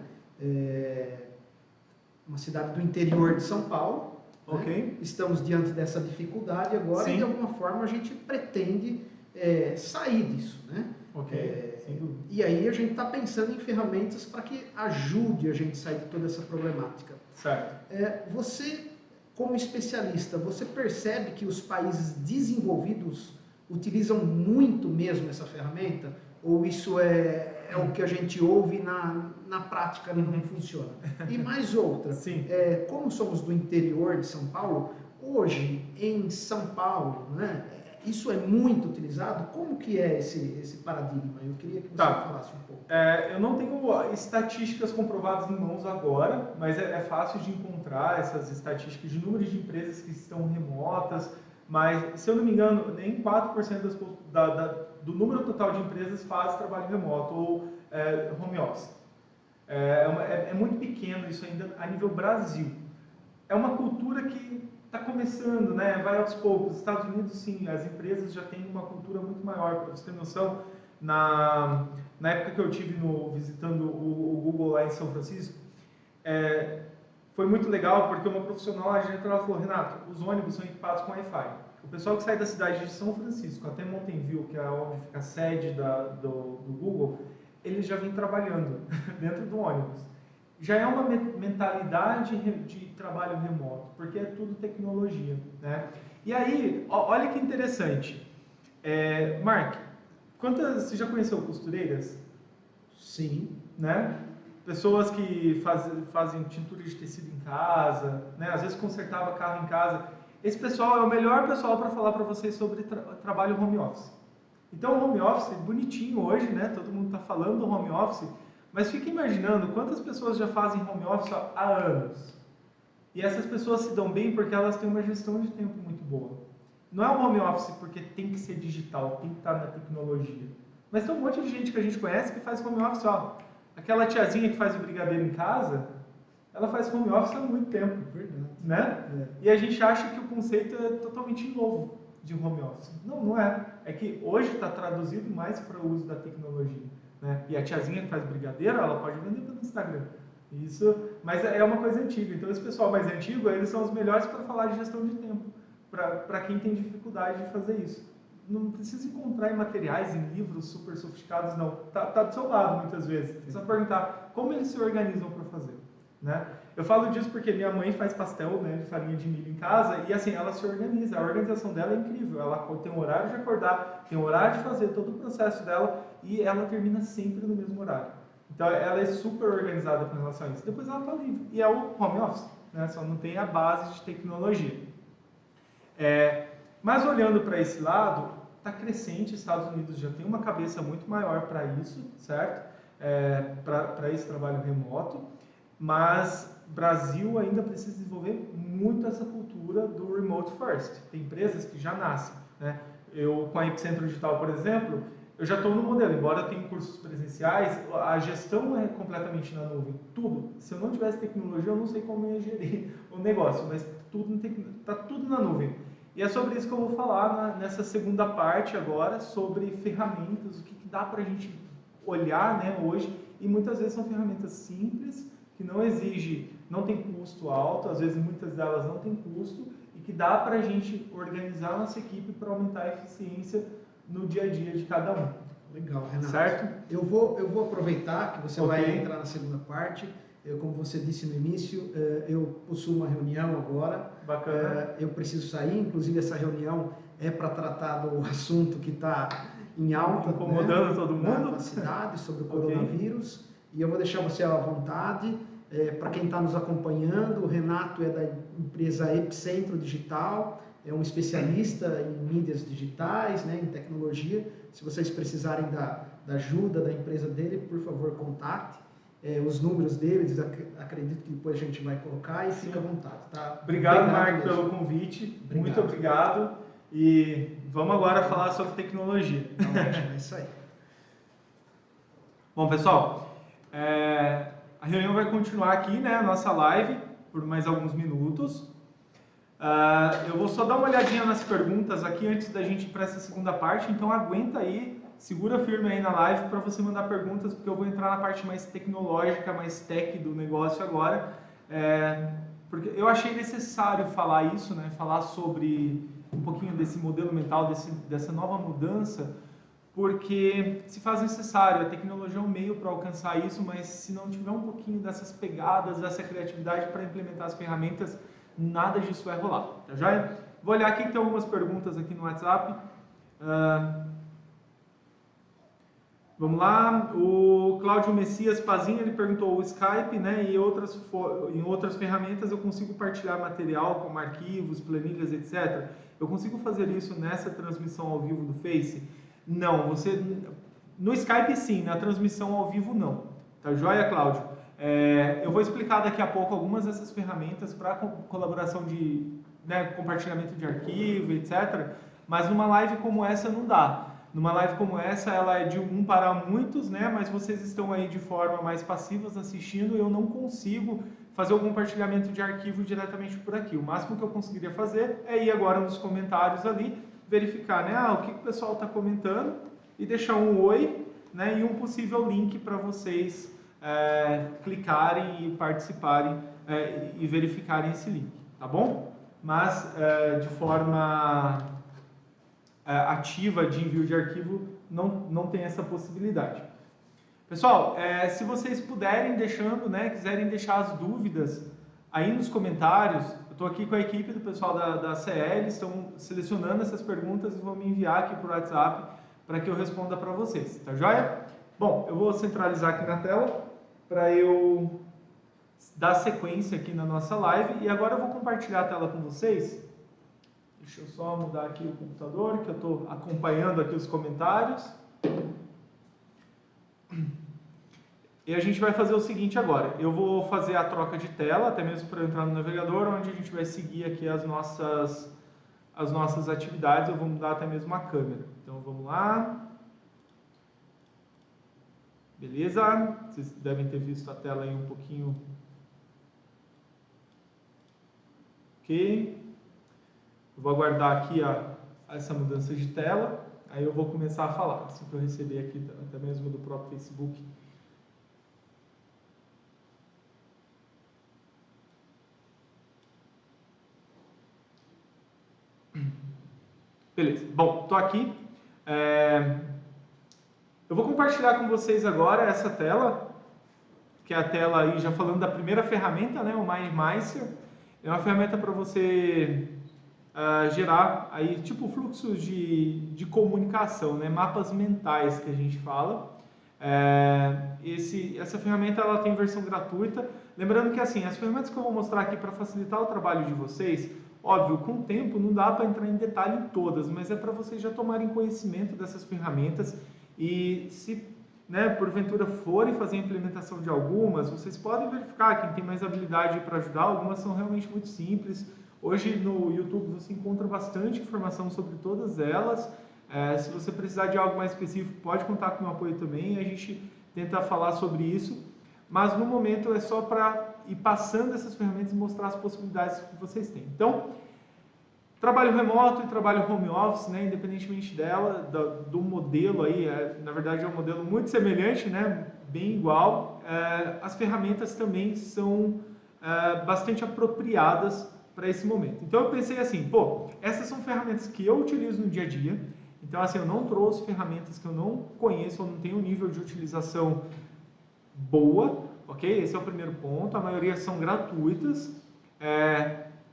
Uma cidade do interior de São Paulo. Okay. Né? Estamos diante dessa dificuldade agora. Sim. E de alguma forma a gente pretende sair disso, né? E aí a gente está pensando em ferramentas para que ajude a gente a sair de toda essa problemática. Certo. Você, como especialista, você percebe que os países desenvolvidos utilizam muito mesmo essa ferramenta? Ou isso é o que a gente ouve na prática não funciona? E mais outra, Sim. Como somos do interior de São Paulo, hoje em São Paulo, né, isso é muito utilizado? Como que é esse paradigma? Eu queria que você falasse um pouco. Eu não tenho estatísticas comprovadas em mãos agora, mas é fácil de encontrar essas estatísticas de número de empresas que estão remotas, mas, se eu não me engano, nem 4% do número total de empresas faz trabalho remoto ou home office. É muito pequeno isso ainda a nível Brasil. É uma cultura que está começando, né? Vai aos poucos. Nos Estados Unidos, sim, as empresas já têm uma cultura muito maior. Para você ter noção, na época que eu tive visitando o Google lá em São Francisco, foi muito legal porque uma profissional, a gente falou, Renato, os ônibus são equipados com Wi-Fi. O pessoal que sai da cidade de São Francisco até Mountain View, que é onde fica a sede do Google, eles já vêm trabalhando dentro do ônibus. Já é uma mentalidade de trabalho remoto, porque é tudo tecnologia, né? E aí, olha que interessante. Mark, você já conheceu costureiras? Sim. Né? Pessoas que fazem tintura de tecido em casa, né? Às vezes consertava carro em casa. Esse pessoal é o melhor pessoal para falar para vocês sobre trabalho home office. Então, o home office, bonitinho hoje, né? Todo mundo está falando do home office, mas fica imaginando quantas pessoas já fazem home office há anos. E essas pessoas se dão bem porque elas têm uma gestão de tempo muito boa. Não é um home office porque tem que ser digital, tem que estar na tecnologia. Mas tem um monte de gente que a gente conhece que faz home office, aquela tiazinha que faz o brigadeiro em casa, ela faz home office há muito tempo. Verdade. Né? E a gente acha que o conceito é totalmente novo de home office. Não é. É que hoje está traduzido mais para o uso da tecnologia. Né? E a tiazinha que faz brigadeiro, ela pode vender pelo Instagram. Mas é uma coisa antiga. Então, esse pessoal mais antigo, eles são os melhores para falar de gestão de tempo. Para quem tem dificuldade de fazer isso. Não precisa encontrar em materiais, em livros super sofisticados, não. Tá do seu lado, muitas vezes. É só perguntar como eles se organizam para fazer. né? Eu falo disso porque minha mãe faz pastel, né, de farinha de milho em casa e assim, ela se organiza, a organização dela é incrível, ela tem um horário de acordar, tem um horário de fazer todo o processo dela e ela termina sempre no mesmo horário. Então ela é super organizada com relação a isso. Depois ela está livre e é o home office, né? Só não tem a base de tecnologia. Mas olhando para esse lado, está crescente, Estados Unidos já tem uma cabeça muito maior para isso, certo? Para esse trabalho remoto, mas Brasil ainda precisa desenvolver muito essa cultura do remote first. Tem empresas que já nascem, né? Eu, com a Epicentro Digital, por exemplo, eu já estou no modelo, embora tenha cursos presenciais, a gestão é completamente na nuvem, tudo. Se eu não tivesse tecnologia, eu não sei como eu ia gerir o negócio, mas está tudo na nuvem. E é sobre isso que eu vou falar nessa segunda parte agora, sobre ferramentas, o que dá para a gente olhar, né, hoje, e muitas vezes são ferramentas simples, que não tem custo alto, às vezes muitas delas não tem custo, e que dá para a gente organizar a nossa equipe para aumentar a eficiência no dia a dia de cada um. Legal, Renato. Certo? Eu vou aproveitar que você vai entrar na segunda parte. Como você disse no início, eu possuo uma reunião agora. Bacana. Eu preciso sair, inclusive essa reunião é para tratar do assunto que está em alta, incomodando, né, todo mundo na cidade, sobre o coronavírus. E eu vou deixar você à vontade. Para quem está nos acompanhando, o Renato é da empresa Epicentro Digital, é um especialista em mídias digitais, né, em tecnologia. Se vocês precisarem da ajuda da empresa dele, por favor, contacte. Os números deles, acredito que depois a gente vai colocar e fica à vontade. Tá? Obrigado, Marco, pelo convite. Muito obrigado. E vamos agora falar sobre tecnologia. É isso aí. Bom, pessoal, a reunião vai continuar aqui, né, a nossa live, por mais alguns minutos. Eu vou só dar uma olhadinha nas perguntas aqui antes da gente ir para essa segunda parte, então aguenta aí, segura firme aí na live para você mandar perguntas, porque eu vou entrar na parte mais tecnológica, mais tech do negócio agora, porque eu achei necessário falar isso, né, falar sobre um pouquinho desse modelo mental, dessa nova mudança, porque se faz necessário, a tecnologia é um meio para alcançar isso, mas se não tiver um pouquinho dessas pegadas, dessa criatividade para implementar as ferramentas, nada disso vai rolar, tá joia? Vou olhar aqui que tem algumas perguntas aqui no WhatsApp. Vamos lá, o Cláudio Messias Pazinha, ele perguntou o Skype, né, e em outras ferramentas eu consigo partilhar material como arquivos, planilhas, etc. Eu consigo fazer isso nessa transmissão ao vivo do Face? Não, no Skype sim, na transmissão ao vivo não. Tá joia, Cláudio? Eu vou explicar daqui a pouco algumas dessas ferramentas para colaboração de, né, compartilhamento de arquivo, etc. Mas numa live como essa não dá. Numa live como essa, ela é de um para muitos, né? Mas vocês estão aí de forma mais passivas assistindo e eu não consigo fazer o compartilhamento de arquivo diretamente por aqui. O máximo que eu conseguiria fazer é ir agora nos comentários ali, verificar, né? O que o pessoal está comentando e deixar um oi, né? E um possível link para vocês clicarem e participarem e verificarem esse link, tá bom? Mas de forma ativa de envio de arquivo não tem essa possibilidade. Pessoal, se vocês puderem deixando, né, quiserem deixar as dúvidas aí nos comentários, eu estou aqui com a equipe do pessoal da CL, estão selecionando essas perguntas e vão me enviar aqui por WhatsApp para que eu responda para vocês, tá joia? Bom, eu vou centralizar aqui na tela para eu dar sequência aqui na nossa live e agora eu vou compartilhar a tela com vocês. Deixa eu só mudar aqui o computador, que eu estou acompanhando aqui os comentários. E a gente vai fazer o seguinte agora. Eu vou fazer a troca de tela, até mesmo para entrar no navegador, onde a gente vai seguir aqui as nossas atividades. Eu vou mudar até mesmo a câmera. Então, vamos lá. Beleza? Vocês devem ter visto a tela aí um pouquinho. Ok. Eu vou aguardar aqui essa mudança de tela, aí eu vou começar a falar, assim que eu receber aqui até mesmo do próprio Facebook. Beleza, bom, estou aqui. Eu vou compartilhar com vocês agora essa tela, que é a tela aí, já falando da primeira ferramenta, né, o MindMeister. É uma ferramenta para você gerar aí, tipo fluxos de comunicação, né, mapas mentais que a gente fala. Essa ferramenta ela tem versão gratuita. Lembrando que assim, as ferramentas que eu vou mostrar aqui para facilitar o trabalho de vocês, óbvio, com o tempo não dá para entrar em detalhe em todas, mas é para vocês já tomarem conhecimento dessas ferramentas e se, né, porventura forem fazer a implementação de algumas, vocês podem verificar quem tem mais habilidade para ajudar. Algumas são realmente muito simples. Hoje no YouTube você encontra bastante informação sobre todas elas. Se você precisar de algo mais específico, pode contar com o meu apoio também. A gente tenta falar sobre isso. Mas no momento é só para ir passando essas ferramentas e mostrar as possibilidades que vocês têm. Então, trabalho remoto e trabalho home office, né, independentemente do modelo aí, na verdade é um modelo muito semelhante, né, bem igual. As ferramentas também são bastante apropriadas para esse momento. Então eu pensei assim, pô, essas são ferramentas que eu utilizo no dia a dia. Então assim, eu não trouxe ferramentas que eu não conheço ou não tenho um nível de utilização boa, ok? Esse é o primeiro ponto. A maioria são gratuitas.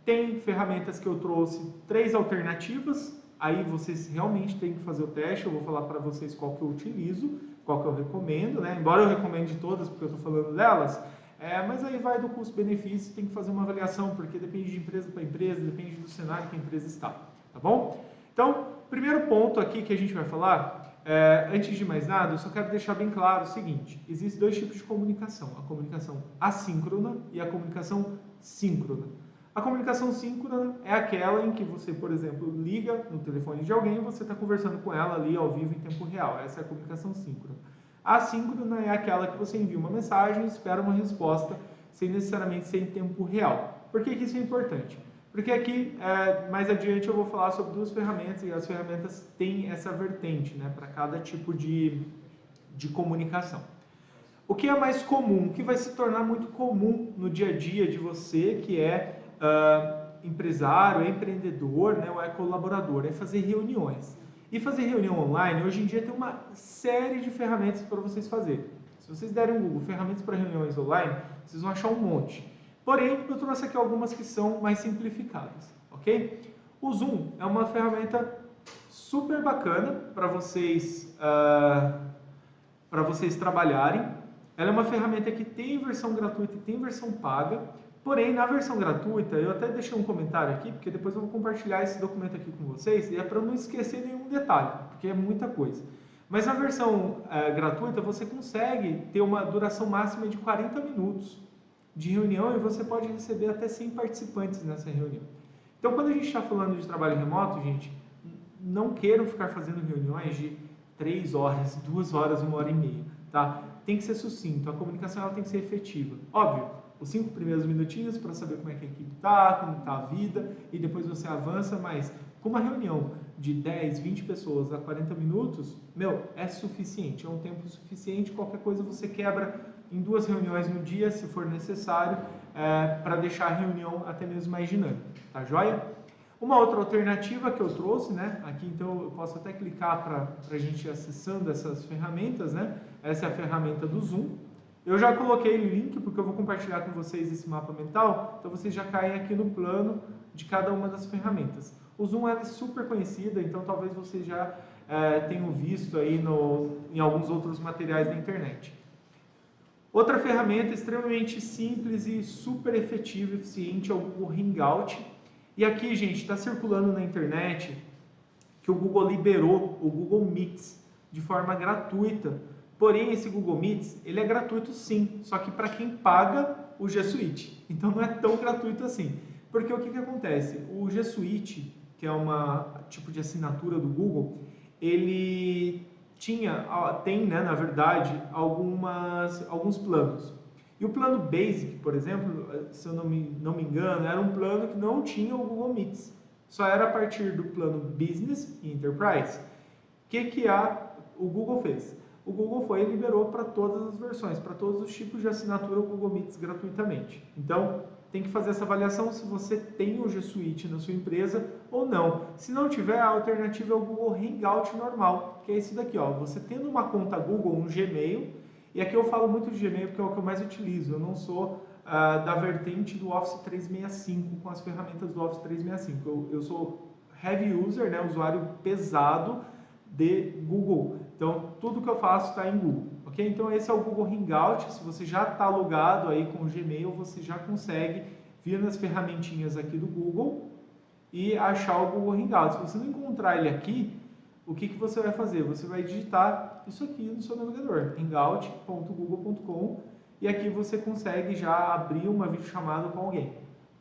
Tem ferramentas que eu trouxe 3 alternativas. Aí vocês realmente têm que fazer o teste. Eu vou falar para vocês qual que eu utilizo, qual que eu recomendo, né? Embora eu recomende todas, porque eu estou falando delas. Mas aí vai do custo-benefício, tem que fazer uma avaliação, porque depende de empresa para empresa, depende do cenário que a empresa está, tá bom? Então, primeiro ponto aqui que a gente vai falar, antes de mais nada, eu só quero deixar bem claro o seguinte: existem 2 tipos de comunicação, a comunicação assíncrona e a comunicação síncrona. A comunicação síncrona é aquela em que você, por exemplo, liga no telefone de alguém e você está conversando com ela ali ao vivo em tempo real. Essa é a comunicação síncrona. A assíncrona é aquela que você envia uma mensagem e espera uma resposta sem necessariamente ser em tempo real. Por que isso é importante? Porque aqui, mais adiante, eu vou falar sobre 2 ferramentas e as ferramentas têm essa vertente, né, para cada tipo de comunicação. O que é mais comum, o que vai se tornar muito comum no dia a dia de você, que é empresário, é empreendedor, né, ou é colaborador, é fazer reuniões. E fazer reunião online, hoje em dia tem uma série de ferramentas para vocês fazerem. Se vocês derem um Google, ferramentas para reuniões online, vocês vão achar um monte. Porém, eu trouxe aqui algumas que são mais simplificadas, ok? O Zoom é uma ferramenta super bacana para vocês trabalharem. Ela é uma ferramenta que tem versão gratuita e tem versão paga. Porém, na versão gratuita, eu até deixei um comentário aqui, porque depois eu vou compartilhar esse documento aqui com vocês, e é para não esquecer nenhum detalhe, porque é muita coisa. Mas na versão gratuita, você consegue ter uma duração máxima de 40 minutos de reunião e você pode receber até 100 participantes nessa reunião. Então, quando a gente está falando de trabalho remoto, gente, não queiram ficar fazendo reuniões de 3 horas, 2 horas, 1 hora e meia, tá? Tem que ser sucinto, a comunicação ela tem que ser efetiva. Óbvio, os 5 primeiros minutinhos para saber como é que a equipe está, como está a vida, e depois você avança, mas com uma reunião de 10, 20 pessoas a 40 minutos, é suficiente, é um tempo suficiente. Qualquer coisa você quebra em 2 reuniões no dia, se for necessário, para deixar a reunião até mesmo mais dinâmica, tá joia? Uma outra alternativa que eu trouxe, né, aqui então eu posso até clicar para a gente ir acessando essas ferramentas, né? Essa é a ferramenta do Zoom. Eu já coloquei o link porque eu vou compartilhar com vocês esse mapa mental, então vocês já caem aqui no plano de cada uma das ferramentas. O Zoom é super conhecida, então talvez vocês já tenham visto aí em alguns outros materiais da internet. Outra ferramenta extremamente simples e super efetiva e eficiente é o Google Hangout. E aqui, gente, está circulando na internet que o Google liberou o Google Meets de forma gratuita. Porém, esse Google Meets, ele é gratuito sim, só que para quem paga o G Suite. Então não é tão gratuito assim. Porque o que acontece? O G Suite, que é tipo de assinatura do Google, ele tem, né, na verdade, alguns planos. E o plano Basic, por exemplo, se eu não me engano, era um plano que não tinha o Google Meets. Só era a partir do plano Business e Enterprise. O que o Google fez? O Google foi e liberou para todas as versões, para todos os tipos de assinatura o Google Meets gratuitamente. Então, tem que fazer essa avaliação se você tem o G Suite na sua empresa ou não. Se não tiver, a alternativa é o Google Hangout normal, que é esse daqui, ó. Você tendo uma conta Google, um Gmail, E aqui eu falo muito de Gmail porque é o que eu mais utilizo. Eu não sou da vertente do Office 365 com as ferramentas do Office 365. Eu sou heavy user, né, usuário pesado de Google. Então, tudo que eu faço está em Google, ok? Então, esse é o Google Hangout. Se você já está logado aí com o Gmail, você já consegue vir nas ferramentinhas aqui do Google e achar o Google Hangout. Se você não encontrar ele aqui, o que você vai fazer? Você vai digitar isso aqui no seu navegador, hangout.google.com, e aqui você consegue já abrir uma videochamada com alguém,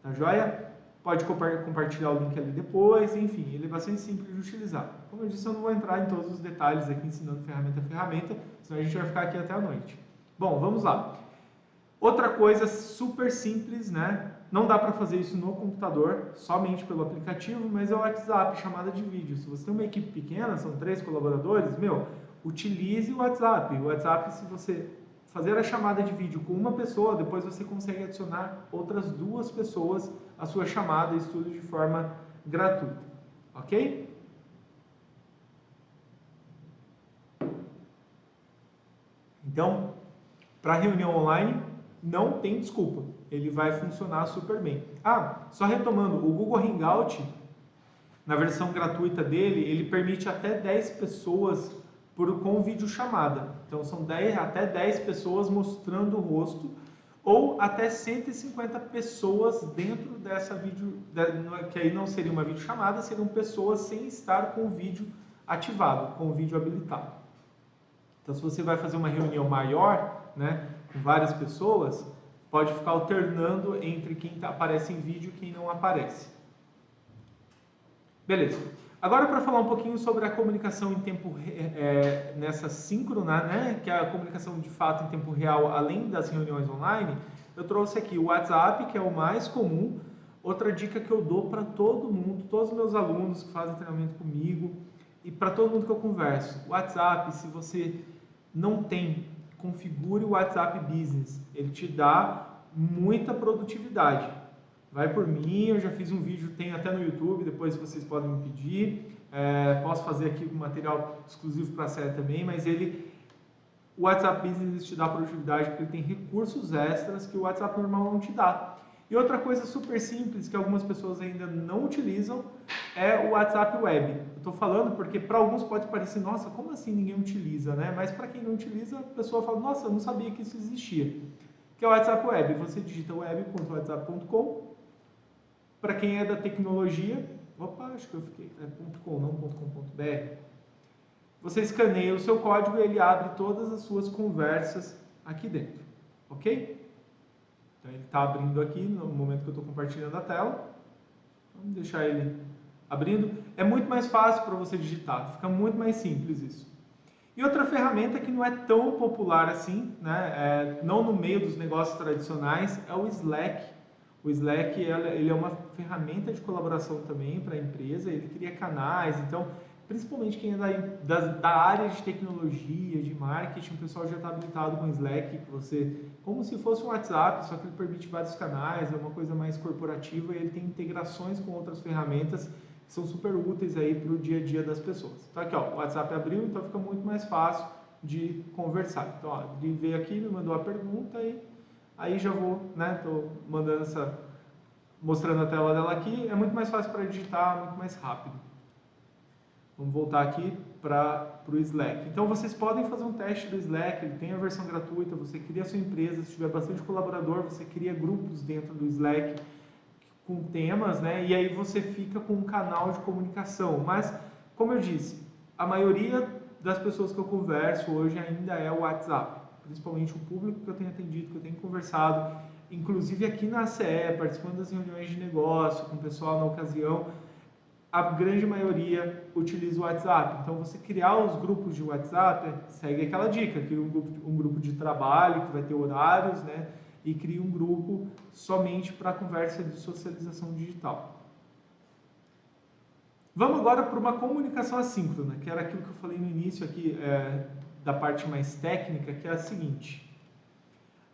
tá joia? Pode compartilhar o link ali depois, enfim, ele é bastante simples de utilizar. Como eu disse, eu não vou entrar em todos os detalhes aqui ensinando ferramenta a ferramenta, senão a gente vai ficar aqui até a noite. Bom, vamos lá. Outra coisa super simples, né? Não dá para fazer isso no computador, somente pelo aplicativo, mas é o WhatsApp, chamada de vídeo. Se você tem uma equipe pequena, são 3 colaboradores, utilize o WhatsApp. O WhatsApp, se você fazer a chamada de vídeo com uma pessoa, depois você consegue adicionar outras 2 pessoas à sua chamada e estudo de forma gratuita, ok? Então, para reunião online, não tem desculpa, ele vai funcionar super bem. Só retomando, o Google Hangout, na versão gratuita dele, ele permite até 10 pessoas com videochamada. Então, são até 10 pessoas mostrando o rosto, ou até 150 pessoas dentro dessa que aí não seria uma videochamada, seriam pessoas sem estar com o vídeo ativado, com o vídeo habilitado. Então, se você vai fazer uma reunião maior, né, com várias pessoas, pode ficar alternando entre quem aparece em vídeo e quem não aparece. Beleza. Agora, para falar um pouquinho sobre a comunicação em tempo nessa síncrona, né, que é a comunicação de fato em tempo real, além das reuniões online, eu trouxe aqui o WhatsApp, que é o mais comum. Outra dica que eu dou para todo mundo, todos os meus alunos que fazem treinamento comigo e para todo mundo que eu converso, o WhatsApp, se você não tem, configure o WhatsApp Business. Ele te dá muita produtividade. Vai por mim, eu já fiz um vídeo, tem até no YouTube, depois vocês podem me pedir. Posso fazer aqui um material exclusivo para a série também, mas o WhatsApp Business te dá produtividade porque ele tem recursos extras que o WhatsApp normal não te dá. E outra coisa super simples que algumas pessoas ainda não utilizam é o WhatsApp Web. Eu estou falando porque para alguns pode parecer, nossa, como assim ninguém utiliza, né? Mas para quem não utiliza, a pessoa fala, nossa, eu não sabia que isso existia. Que é o WhatsApp Web. Você digita web.whatsapp.com. Para quem é da tecnologia, acho que eu fiquei, .com, não .com.br. Você escaneia o seu código e ele abre todas as suas conversas aqui dentro, ok? Então ele está abrindo aqui no momento que eu estou compartilhando a tela. Vamos deixar ele abrindo. É muito mais fácil para você digitar, fica muito mais simples isso. E outra ferramenta que não é tão popular assim, né, não no meio dos negócios tradicionais, é o Slack. O Slack ele é uma ferramenta de colaboração também para a empresa, ele cria canais, então principalmente quem é da área de tecnologia, de marketing, o pessoal já está habilitado com o Slack, como se fosse um WhatsApp, só que ele permite vários canais, é uma coisa mais corporativa e ele tem integrações com outras ferramentas que são super úteis aí para o dia a dia das pessoas. Então aqui, o WhatsApp abriu, então fica muito mais fácil de conversar. Então, ele veio aqui, me mandou a pergunta e aí já vou, né, tô mostrando a tela dela aqui, é muito mais fácil para digitar, muito mais rápido. Vamos voltar aqui para o Slack. Então, vocês podem fazer um teste do Slack, ele tem a versão gratuita, você cria a sua empresa, se tiver bastante colaborador, você cria grupos dentro do Slack com temas, né, e aí você fica com um canal de comunicação. Mas, como eu disse, a maioria das pessoas que eu converso hoje ainda é o WhatsApp, principalmente o público que eu tenho atendido, que eu tenho conversado, inclusive aqui na ACE, participando das reuniões de negócio, com o pessoal na ocasião, a grande maioria utiliza o WhatsApp. Então, você criar os grupos de WhatsApp, segue aquela dica, cria um grupo de trabalho, que vai ter horários, né? E cria um grupo somente para conversa de socialização digital. Vamos agora para uma comunicação assíncrona, que era aquilo que eu falei no início aqui, da parte mais técnica, que é a seguinte.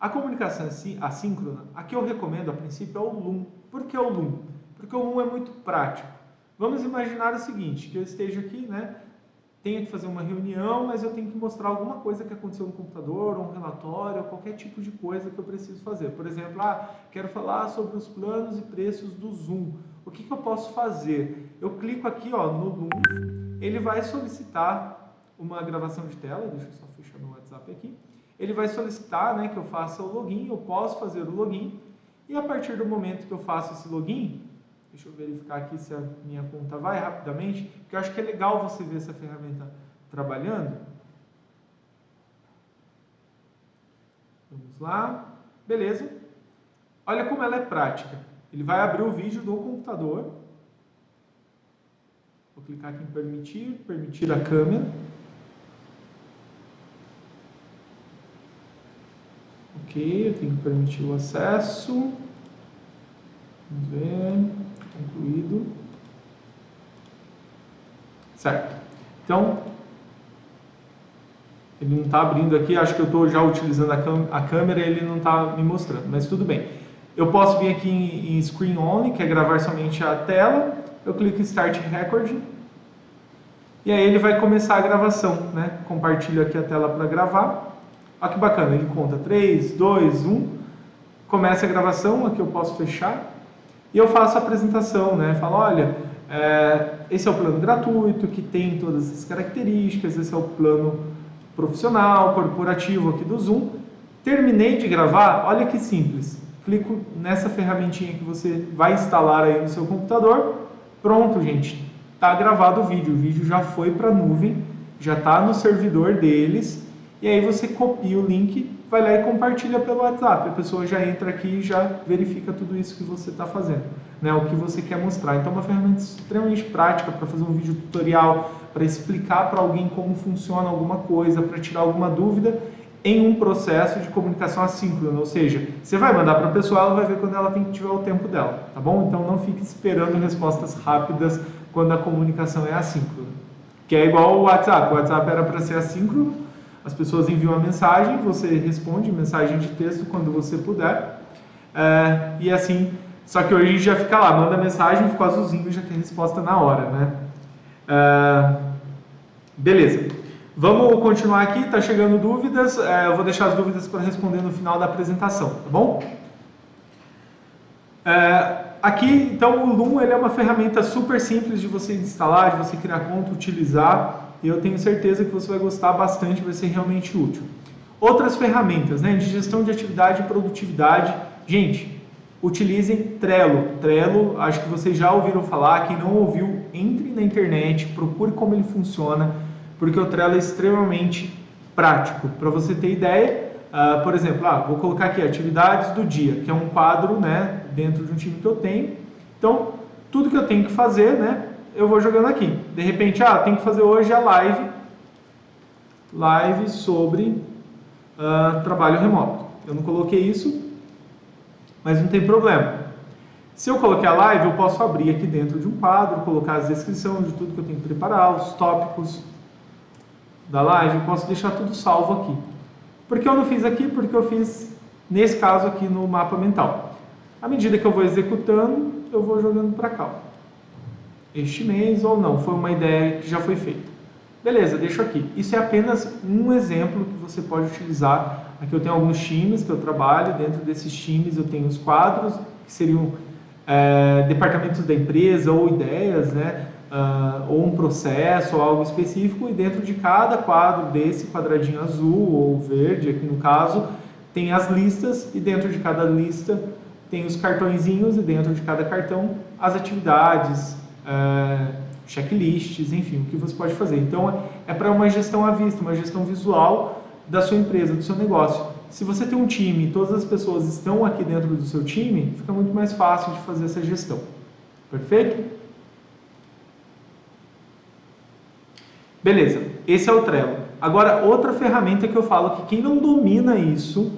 A comunicação assíncrona, a que eu recomendo a princípio é o Loom. Por que o Loom? Porque o Loom é muito prático. Vamos imaginar o seguinte, que eu esteja aqui, né, tenha que fazer uma reunião, mas eu tenho que mostrar alguma coisa que aconteceu no computador, ou um relatório, ou qualquer tipo de coisa que eu preciso fazer. Por exemplo, quero falar sobre os planos e preços do Zoom. O que eu posso fazer? Eu clico aqui no Loom, ele vai solicitar uma gravação de tela, deixa eu só fechar meu WhatsApp aqui. Ele vai solicitar, né, que eu faça o login, eu posso fazer o login, e a partir do momento que eu faço esse login, deixa eu verificar aqui se a minha conta vai rapidamente, porque eu acho que é legal você ver essa ferramenta trabalhando. Vamos lá. Beleza. Olha como ela é prática. Ele vai abrir o vídeo do computador. Vou clicar aqui em permitir, permitir a câmera. Ok, eu tenho que permitir o acesso. Vamos ver. Concluído. Certo. Então, ele não está abrindo aqui, acho que eu estou já utilizando a câmera e ele não está me mostrando, mas tudo bem. Eu posso vir aqui em Screen Only, que é gravar somente a tela. Eu clico em Start Recording. E aí ele vai começar a gravação, né? Compartilho aqui a tela para gravar. Olha que bacana, ele conta 3, 2, 1. Começa a gravação, aqui eu posso fechar. E eu faço a apresentação, né? Falo, olha, esse é o plano gratuito, que tem todas as características, esse é o plano profissional, corporativo aqui do Zoom. Terminei de gravar, olha que simples. Clico nessa ferramentinha que você vai instalar aí no seu computador. Pronto, gente. Está gravado o vídeo já foi para a nuvem, já está no servidor deles. E aí você copia o link, vai lá e compartilha pelo WhatsApp. A pessoa já entra aqui e já verifica tudo isso que você está fazendo, né? O que você quer mostrar. Então é uma ferramenta extremamente prática para fazer um vídeo tutorial, para explicar para alguém como funciona alguma coisa, para tirar alguma dúvida em um processo de comunicação assíncrona. Ou seja, você vai mandar para a pessoa, ela vai ver quando ela tiver o tempo dela, tá bom? Então não fique esperando respostas rápidas quando a comunicação é assíncrona. Que é igual o WhatsApp. O WhatsApp era para ser assíncrono. As pessoas enviam a mensagem, você responde mensagem de texto quando você puder. E assim, só que hoje já fica lá, manda mensagem, fica azulzinho e já tem resposta na hora, né? Beleza. Vamos continuar aqui, tá chegando dúvidas. Eu vou deixar as dúvidas para responder no final da apresentação, tá bom? Aqui, então, o Loom ele é uma ferramenta super simples de você instalar, de você criar conta, utilizar. E eu tenho certeza que você vai gostar bastante, vai ser realmente útil. Outras ferramentas, né, de gestão de atividade e produtividade. Gente, utilizem Trello. Trello, acho que vocês já ouviram falar. Quem não ouviu, entre na internet, procure como ele funciona, porque o Trello é extremamente prático. Para você ter ideia, por exemplo, vou colocar aqui atividades do dia, que é um quadro, né, dentro de um time que eu tenho. Então, tudo que eu tenho que fazer, né, eu vou jogando aqui. De repente, tem que fazer hoje a live sobre trabalho remoto. Eu não coloquei isso, mas não tem problema. Se eu coloquei a live, eu posso abrir aqui dentro de um quadro, colocar as descrições de tudo que eu tenho que preparar, os tópicos da live, eu posso deixar tudo salvo aqui. Por que eu não fiz aqui? Porque eu fiz, nesse caso aqui, no mapa mental. À medida que eu vou executando, eu vou jogando para cá. Este mês ou não, foi uma ideia que já foi feita. Beleza, deixo aqui. Isso é apenas um exemplo que você pode utilizar. Aqui eu tenho alguns times que eu trabalho, dentro desses times eu tenho os quadros, que seriam departamentos da empresa ou ideias, né? Ou um processo ou algo específico, e dentro de cada quadro desse quadradinho azul ou verde, aqui no caso, tem as listas, e dentro de cada lista tem os cartõezinhos, e dentro de cada cartão as atividades, checklists, enfim, o que você pode fazer. Então, é para uma gestão à vista, uma gestão visual da sua empresa, do seu negócio. Se você tem um time e todas as pessoas estão aqui dentro do seu time, fica muito mais fácil de fazer essa gestão. Perfeito? Beleza, esse é o Trello. Agora, outra ferramenta que eu falo que quem não domina isso,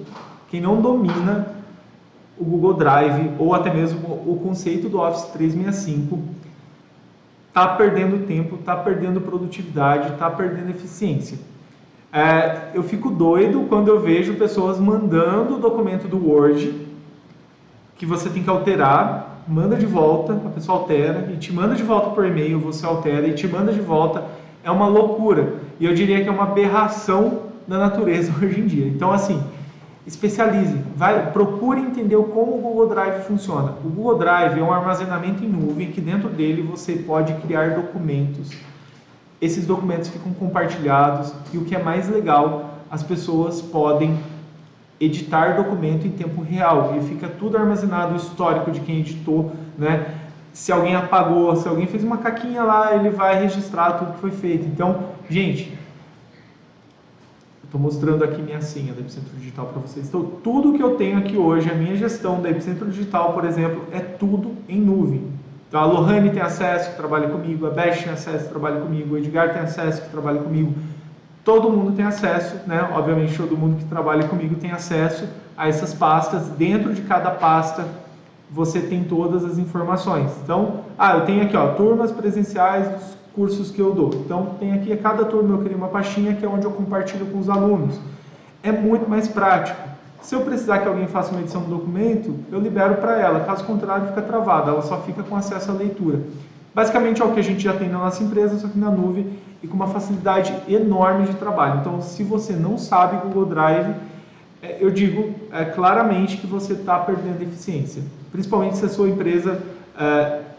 quem não domina o Google Drive ou até mesmo o conceito do Office 365, está perdendo tempo, está perdendo produtividade, está perdendo eficiência. Eu fico doido quando eu vejo pessoas mandando o documento do Word, que você tem que alterar, manda de volta, a pessoa altera, e te manda de volta por e-mail, você altera, e te manda de volta. é uma loucura. E eu diria que é uma aberração da natureza hoje em dia. Então, assim, especialize, procure entender como o Google Drive funciona. O Google Drive é um armazenamento em nuvem que dentro dele você pode criar documentos. Esses documentos ficam compartilhados e o que é mais legal, as pessoas podem editar documento em tempo real e fica tudo armazenado, o histórico de quem editou, né? Se alguém apagou, se alguém fez uma caquinha lá, ele vai registrar tudo que foi feito. Então, gente, estou mostrando aqui minha senha da Epicentro Digital para vocês. Então, tudo que eu tenho aqui hoje, a minha gestão da Epicentro Digital, por exemplo, é tudo em nuvem. Então, a Lohane tem acesso, que trabalha comigo, a Beth tem acesso, que trabalha comigo, o Edgar tem acesso, que trabalha comigo. Todo mundo tem acesso, né? Obviamente, todo mundo que trabalha comigo tem acesso a essas pastas. Dentro de cada pasta, você tem todas as informações. Então, eu tenho aqui, turmas presenciais dos cursos que eu dou. Então, tem aqui, a cada turma eu crio uma pastinha que é onde eu compartilho com os alunos. É muito mais prático. Se eu precisar que alguém faça uma edição do documento, eu libero para ela. Caso contrário, fica travada. Ela só fica com acesso à leitura. Basicamente é o que a gente já tem na nossa empresa, só que na nuvem e com uma facilidade enorme de trabalho. Então, se você não sabe Google Drive, eu digo claramente que você está perdendo eficiência. Principalmente se a sua empresa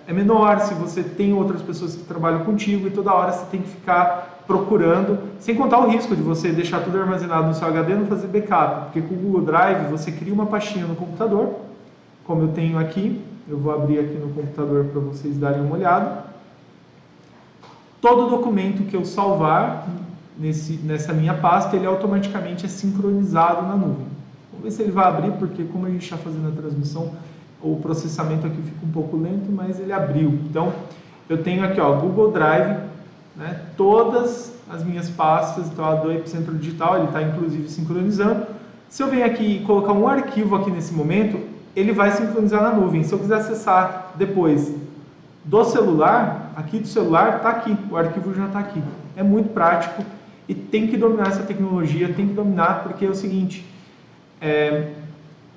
é menor, se você tem outras pessoas que trabalham contigo e toda hora você tem que ficar procurando, sem contar o risco de você deixar tudo armazenado no seu HD e não fazer backup, porque com o Google Drive você cria uma pastinha no computador, como eu tenho aqui, eu vou abrir aqui no computador para vocês darem uma olhada. Todo documento que eu salvar nessa minha pasta, ele automaticamente é sincronizado na nuvem. Vamos ver se ele vai abrir, porque como a gente está fazendo a transmissão, o processamento aqui fica um pouco lento, mas ele abriu. Então, eu tenho aqui, Google Drive, né, todas as minhas pastas, então a do Epicentro Digital, ele está inclusive sincronizando. Se eu venho aqui e colocar um arquivo aqui nesse momento, ele vai sincronizar na nuvem. Se eu quiser acessar depois do celular, aqui do celular, está aqui, o arquivo já está aqui. É muito prático e tem que dominar essa tecnologia, tem que dominar, porque é o seguinte,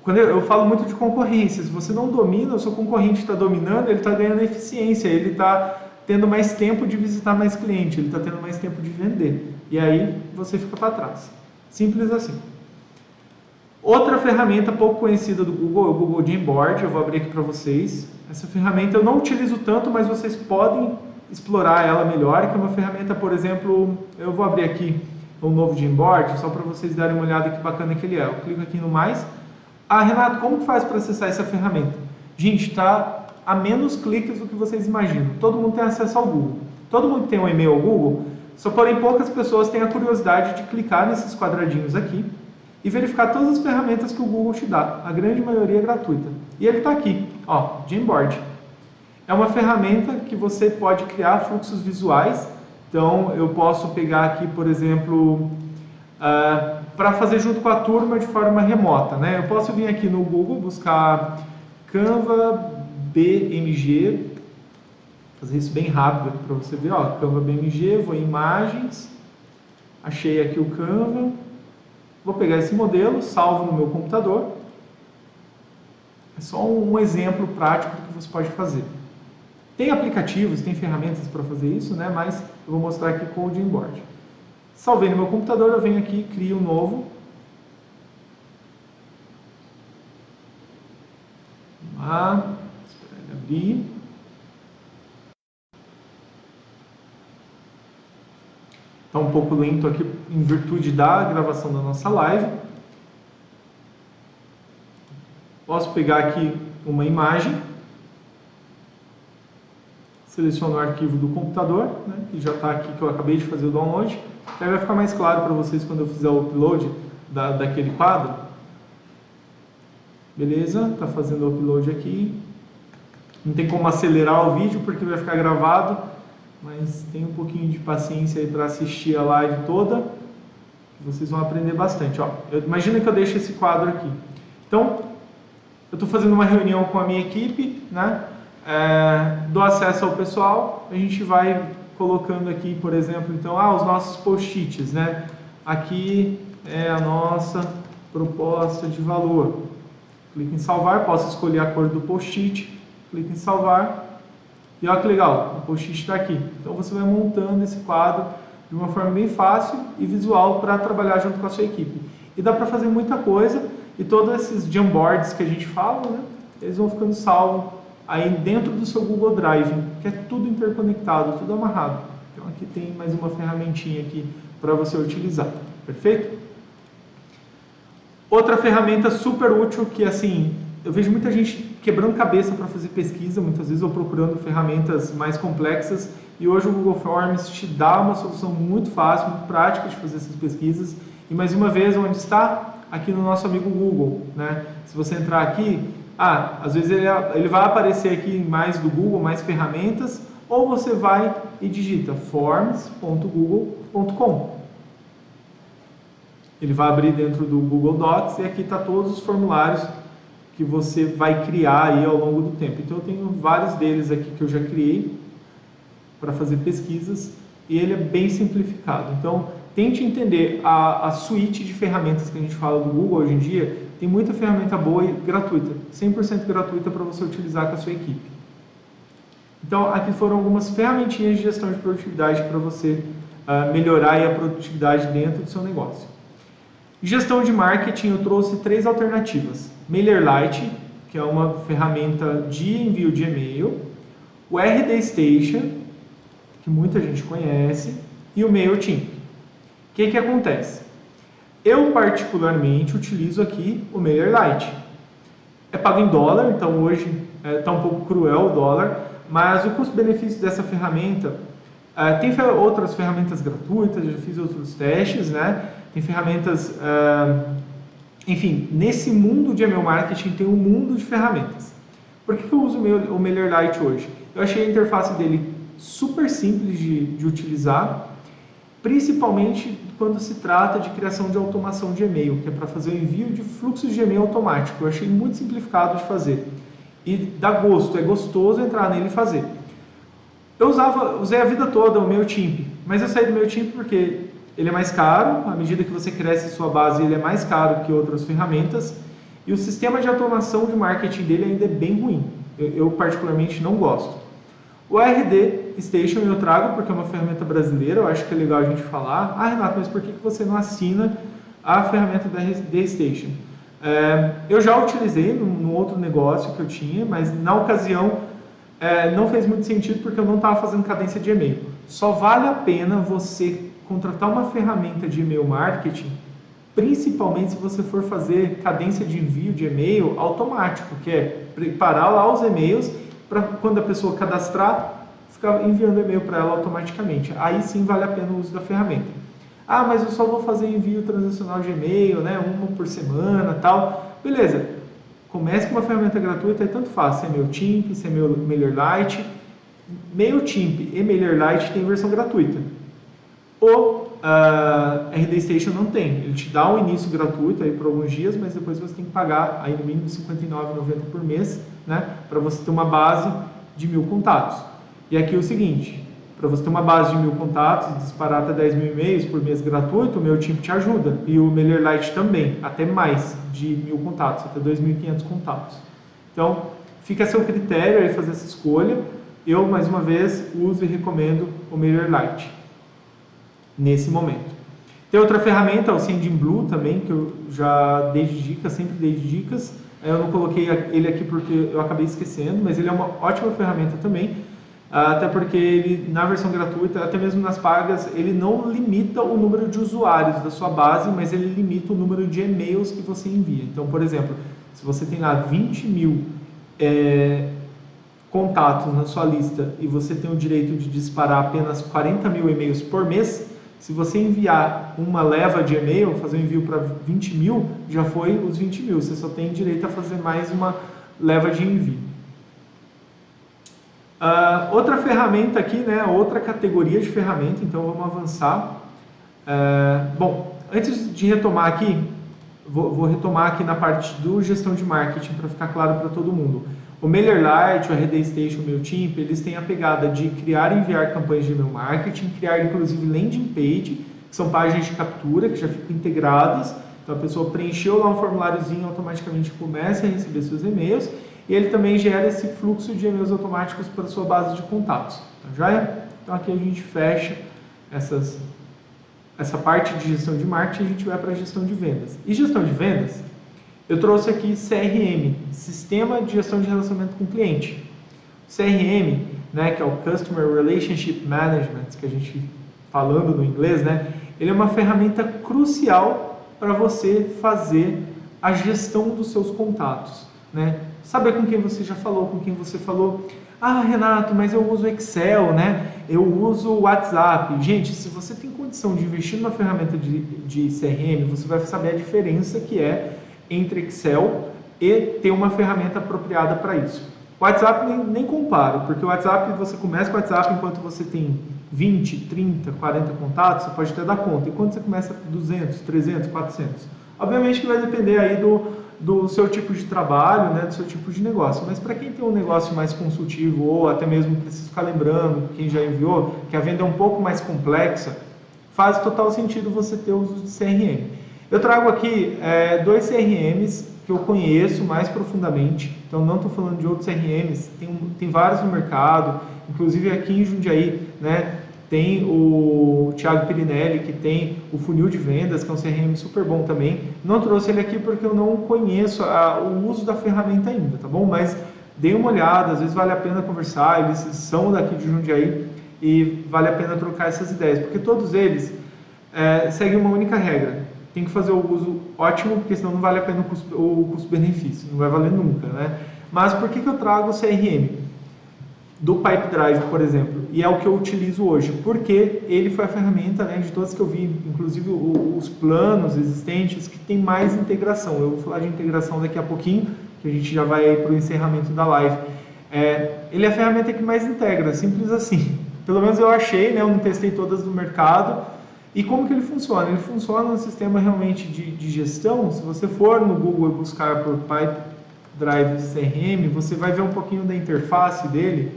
quando eu falo muito de concorrência, se você não domina, o seu concorrente está dominando, ele está ganhando eficiência, ele está tendo mais tempo de visitar mais cliente, ele está tendo mais tempo de vender. E aí você fica para trás. Simples assim. Outra ferramenta pouco conhecida do Google é o Google Jamboard. Eu vou abrir aqui para vocês. Essa ferramenta eu não utilizo tanto, mas vocês podem explorar ela melhor, que é uma ferramenta, por exemplo, eu vou abrir aqui um novo Jamboard, só para vocês darem uma olhada que bacana que ele é. Eu clico aqui no mais. Renato, como que faz para acessar essa ferramenta? Gente, está a menos cliques do que vocês imaginam. Todo mundo tem acesso ao Google. Todo mundo tem um e-mail ao Google, só porém poucas pessoas têm a curiosidade de clicar nesses quadradinhos aqui e verificar todas as ferramentas que o Google te dá. A grande maioria é gratuita. E ele está aqui, Jamboard. É uma ferramenta que você pode criar fluxos visuais. Então, eu posso pegar aqui, por exemplo, para fazer junto com a turma de forma remota, né? Eu posso vir aqui no Google, buscar Canva BMG, fazer isso bem rápido para você ver, Canva BMG, vou em imagens, achei aqui o Canva, vou pegar esse modelo, salvo no meu computador. É só um exemplo prático do que você pode fazer. Tem aplicativos, tem ferramentas para fazer isso, né? Mas eu vou mostrar aqui com o Jamboard. Salvei no meu computador, eu venho aqui e crio um novo. Vamos lá, esperar ele abrir. Está um pouco lento aqui em virtude da gravação da nossa live. Posso pegar aqui uma imagem, seleciono o arquivo do computador, né, que já está aqui, que eu acabei de fazer o download. Aí vai ficar mais claro para vocês quando eu fizer o upload daquele quadro. Beleza, está fazendo o upload aqui. Não tem como acelerar o vídeo porque vai ficar gravado, mas tem um pouquinho de paciência aí para assistir a live toda. Vocês vão aprender bastante. Imagina que eu deixo esse quadro aqui. Então, eu estou fazendo uma reunião com a minha equipe, né? Dou acesso ao pessoal, a gente vai colocando aqui, por exemplo, então, os nossos post-its, né? Aqui é a nossa proposta de valor. Clique em salvar, posso escolher a cor do post-it, clique em salvar, E olha que legal, o post-it está aqui. Então você vai montando esse quadro de uma forma bem fácil e visual para trabalhar junto com a sua equipe. E dá para fazer muita coisa, e todos esses Jamboards que a gente fala, né, eles vão ficando salvos aí dentro do seu Google Drive, que é tudo interconectado, tudo amarrado. Então aqui tem mais uma ferramentinha aqui para você utilizar, perfeito? Outra ferramenta super útil que, assim, eu vejo muita gente quebrando cabeça para fazer pesquisa, muitas vezes, ou procurando ferramentas mais complexas, e hoje o Google Forms te dá uma solução muito fácil, muito prática de fazer essas pesquisas. E mais uma vez, onde está? Aqui no nosso amigo Google, né? Se você entrar aqui, às vezes ele vai aparecer aqui mais do Google, mais ferramentas, ou você vai e digita forms.google.com. Ele vai abrir dentro do Google Docs e aqui está todos os formulários que você vai criar aí ao longo do tempo. Então eu tenho vários deles aqui que eu já criei para fazer pesquisas e ele é bem simplificado. Então tente entender a suíte de ferramentas que a gente fala do Google hoje em dia. Tem muita ferramenta boa e gratuita, 100% gratuita para você utilizar com a sua equipe. Então aqui foram algumas ferramentinhas de gestão de produtividade para você melhorar aí a produtividade dentro do seu negócio. Gestão de marketing, eu trouxe 3 alternativas. MailerLite, que é uma ferramenta de envio de e-mail, o RD Station, que muita gente conhece, e o MailChimp. O que acontece? Eu particularmente utilizo aqui o MailerLite. É pago em dólar, então hoje está um pouco cruel o dólar, mas o custo-benefício dessa ferramenta, tem outras ferramentas gratuitas, eu já fiz outros testes, né? Tem ferramentas, enfim, nesse mundo de e-mail marketing tem um mundo de ferramentas. Por que eu uso o MailerLite hoje? Eu achei a interface dele super simples de utilizar, principalmente quando se trata de criação de automação de e-mail, que é para fazer o envio de fluxos de e-mail automático. Eu achei muito simplificado de fazer. E dá gosto, é gostoso entrar nele e fazer. Eu usei a vida toda o MailChimp, mas eu saí do MailChimp porque ele é mais caro, à medida que você cresce sua base, ele é mais caro que outras ferramentas, e o sistema de automação de marketing dele ainda é bem ruim. Eu particularmente não gosto. O RD Station eu trago porque é uma ferramenta brasileira, eu acho que é legal a gente falar. Renato, mas por que você não assina a ferramenta da RD Station? Eu já utilizei num outro negócio que eu tinha, mas na ocasião não fez muito sentido porque eu não estava fazendo cadência de e-mail. Só vale a pena você contratar uma ferramenta de e-mail marketing, principalmente se você for fazer cadência de envio de e-mail automático, que é preparar lá os e-mails para quando a pessoa cadastrar, ficar enviando e-mail para ela automaticamente. Aí sim vale a pena o uso da ferramenta. Mas eu só vou fazer envio transacional de e-mail, né, uma por semana, tal. Beleza. Comece com uma ferramenta gratuita e tanto faz, se é MailChimp, se é MailerLite. MailChimp e MailerLite tem versão gratuita. O RD Station não tem. Ele te dá um início gratuito aí por alguns dias, mas depois você tem que pagar aí no mínimo R$ 59,90 por mês, né, para você ter uma base de 1.000 contatos. E aqui é o seguinte, para você ter uma base de 1.000 contatos e disparar até 10.000 e-mails por mês gratuito, o MailChimp te ajuda. E o MailerLite também, até mais de 1.000 contatos, até 2.500 contatos. Então, fica a seu critério aí fazer essa escolha. Eu, mais uma vez, uso e recomendo o MailerLite nesse momento. Tem outra ferramenta, o Sendinblue também, que eu já dei de dicas, sempre dei de dicas. Eu não coloquei ele aqui porque eu acabei esquecendo, mas ele é uma ótima ferramenta também, até porque ele, na versão gratuita, até mesmo nas pagas, ele não limita o número de usuários da sua base, mas ele limita o número de e-mails que você envia. Então, por exemplo, se você tem lá 20.000 contatos na sua lista e você tem o direito de disparar apenas 40.000 e-mails por mês, se você enviar uma leva de e-mail, fazer um envio para 20.000, já foi os 20.000. Você só tem direito a fazer mais uma leva de envio. Outra ferramenta aqui, né? Outra categoria de ferramenta, então vamos avançar. Bom, antes de retomar aqui, vou retomar aqui na parte do gestão de marketing para ficar claro para todo mundo. O MailerLite, o RD Station, o MailChimp, eles têm a pegada de criar e enviar campanhas de e-mail marketing, criar inclusive landing page, que são páginas de captura que já ficam integradas. Então a pessoa preencheu lá um formuláriozinho, automaticamente começa a receber seus e-mails. e ele também gera esse fluxo de e-mails automáticos para a sua base de contatos. Tá joia? Então aqui a gente fecha essa parte de gestão de marketing, a gente vai para a gestão de vendas. E gestão de vendas, eu trouxe aqui CRM, Sistema de Gestão de Relacionamento com o Cliente. CRM, né, que é o Customer Relationship Management, que a gente falando no inglês, né, ele é uma ferramenta crucial para você fazer a gestão dos seus contatos, né? Saber com quem você já falou, com quem você falou. Ah, Renato, mas eu uso Excel, né? Eu uso WhatsApp. Gente, se você tem condição de investir numa ferramenta de CRM, você vai saber a diferença que é entre Excel e ter uma ferramenta apropriada para isso. O WhatsApp nem comparo, porque o WhatsApp, você começa com o WhatsApp enquanto você tem 20, 30, 40 contatos, você pode até dar conta. E quando você começa com 200, 300, 400? Obviamente que vai depender aí do seu tipo de trabalho, né, do seu tipo de negócio. Mas para quem tem um negócio mais consultivo ou até mesmo precisa ficar lembrando, quem já enviou, que a venda é um pouco mais complexa, faz total sentido você ter o uso de CRM. Eu trago aqui 2 CRMs que eu conheço mais profundamente, então não estou falando de outros CRMs, tem vários no mercado, inclusive aqui em Jundiaí, né, tem o Thiago Pirinelli, que tem o Funil de Vendas, que é um CRM super bom também. Não trouxe ele aqui porque eu não conheço o uso da ferramenta ainda, tá bom? Mas dê uma olhada, às vezes vale a pena conversar, eles são daqui de Jundiaí e vale a pena trocar essas ideias, porque todos eles seguem uma única regra. Tem que fazer o uso ótimo, porque senão não vale a pena o custo-benefício, não vai valer nunca, né? Mas por que eu trago o CRM? Do Pipedrive, por exemplo, e é o que eu utilizo hoje, porque ele foi a ferramenta, né, de todas que eu vi, inclusive os planos existentes, que tem mais integração. Eu vou falar de integração daqui a pouquinho, que a gente já vai para o encerramento da live. Ele é a ferramenta que mais integra, simples assim. Pelo menos eu achei, né, eu não testei todas no mercado. E como que ele funciona? Ele funciona no sistema realmente de gestão. Se você for no Google e buscar por Pipedrive CRM, você vai ver um pouquinho da interface dele.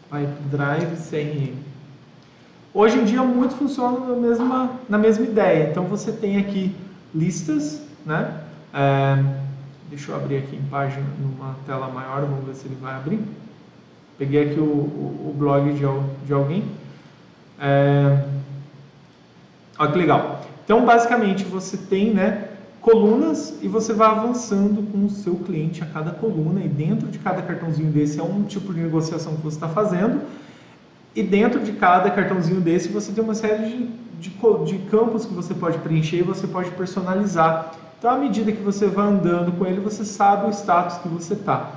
Pipedrive CRM. Hoje em dia muito funciona na mesma ideia. Então você tem aqui listas, né? Deixa eu abrir aqui em página, numa tela maior, vamos ver se ele vai abrir. Peguei aqui o blog de alguém. Olha que legal. Então basicamente você tem, né, colunas e você vai avançando com o seu cliente a cada coluna, e dentro de cada cartãozinho desse é um tipo de negociação que você está fazendo, e dentro de cada cartãozinho desse você tem uma série de campos que você pode preencher e você pode personalizar. Então à medida que você vai andando com ele, você sabe o status que você está.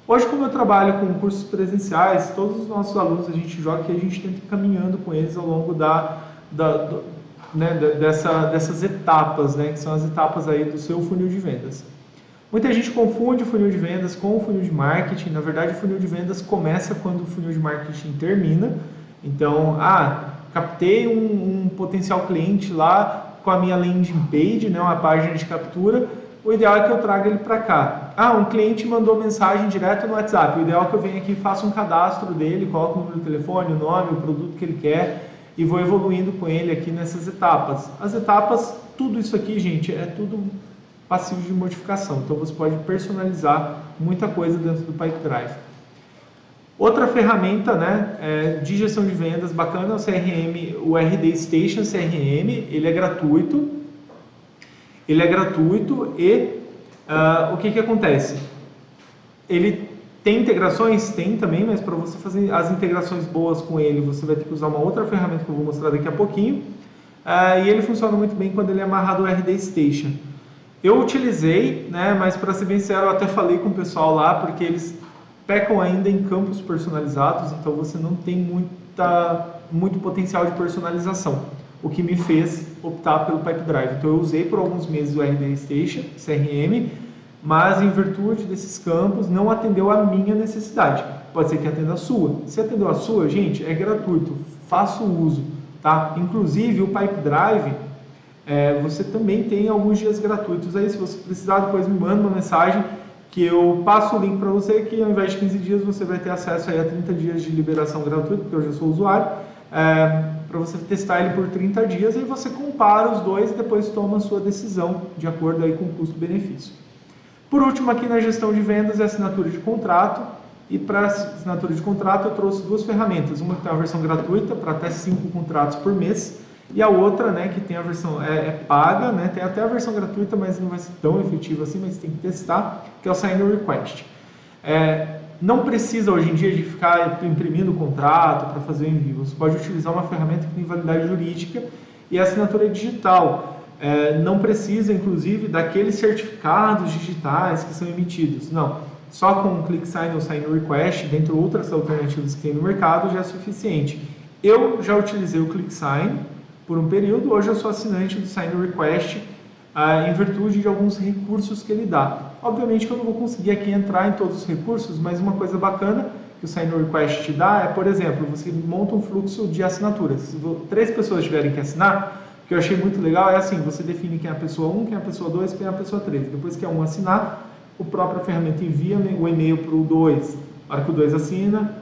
Hoje, como eu trabalho com cursos presenciais, todos os nossos alunos a gente joga e a gente tenta ir caminhando com eles ao longo dessas etapas, né, que são as etapas aí do seu funil de vendas. Muita gente confunde o funil de vendas com o funil de marketing. Na verdade, o funil de vendas começa quando o funil de marketing termina. Então, captei um potencial cliente lá com a minha landing page, né, uma página de captura. O ideal é que eu traga ele para cá. Um cliente mandou mensagem direto no WhatsApp. O ideal é que eu venha aqui e faça um cadastro dele, coloque o número de telefone, o nome, o produto que ele quer, e vou evoluindo com ele aqui nessas etapas. As etapas, tudo isso aqui, gente, é tudo passivo de modificação. Então você pode personalizar muita coisa dentro do Pipedrive. Outra ferramenta, né, de gestão de vendas bacana é o CRM, o RD Station CRM. Ele é gratuito. E o que acontece? Ele tem integrações? Tem também, mas para você fazer as integrações boas com ele, você vai ter que usar uma outra ferramenta que eu vou mostrar daqui a pouquinho. E ele funciona muito bem quando ele é amarrado ao RD Station. Eu utilizei, né, mas para ser bem sincero, eu até falei com o pessoal lá, porque eles pecam ainda em campos personalizados, então você não tem muito potencial de personalização, o que me fez optar pelo Pipedrive. Então eu usei por alguns meses o RD Station, CRM, mas em virtude desses campos não atendeu a minha necessidade. Pode ser que atenda a sua. Se atendeu a sua, gente, é gratuito, faça o uso, tá? Inclusive o Pipedrive, você também tem alguns dias gratuitos aí. Se você precisar, depois me manda uma mensagem que eu passo o link para você, que ao invés de 15 dias você vai ter acesso aí a 30 dias de liberação gratuita, porque eu já sou usuário. para você testar ele por 30 dias, e aí você compara os dois e depois toma a sua decisão de acordo aí com o custo-benefício. Por último, aqui na gestão de vendas é assinatura de contrato, e para assinatura de contrato eu trouxe duas ferramentas, uma que tem a versão gratuita para até 5 contratos por mês, e a outra, né, que tem a versão paga, né, tem até a versão gratuita, mas não vai ser tão efetiva assim, mas tem que testar, que é o Sign Request. Não precisa hoje em dia de ficar imprimindo o contrato para fazer o envio. Você pode utilizar uma ferramenta que tem validade jurídica e a assinatura é digital. Não precisa, inclusive, daqueles certificados digitais que são emitidos. Não. Só com o ClickSign ou Sign Request, dentre outras alternativas que tem no mercado, já é suficiente. Eu já utilizei o ClickSign por um período. Hoje eu sou assinante do Sign Request em virtude de alguns recursos que ele dá. Obviamente que eu não vou conseguir aqui entrar em todos os recursos, mas uma coisa bacana que o Sign Request te dá é, por exemplo, você monta um fluxo de assinaturas. Se 3 pessoas tiverem que assinar, o que eu achei muito legal é assim, você define quem é a pessoa 1, quem é a pessoa 2, quem é a pessoa 3. Depois que a 1 assinar, a própria ferramenta envia o e-mail para o 2. Na hora que o 2 assina,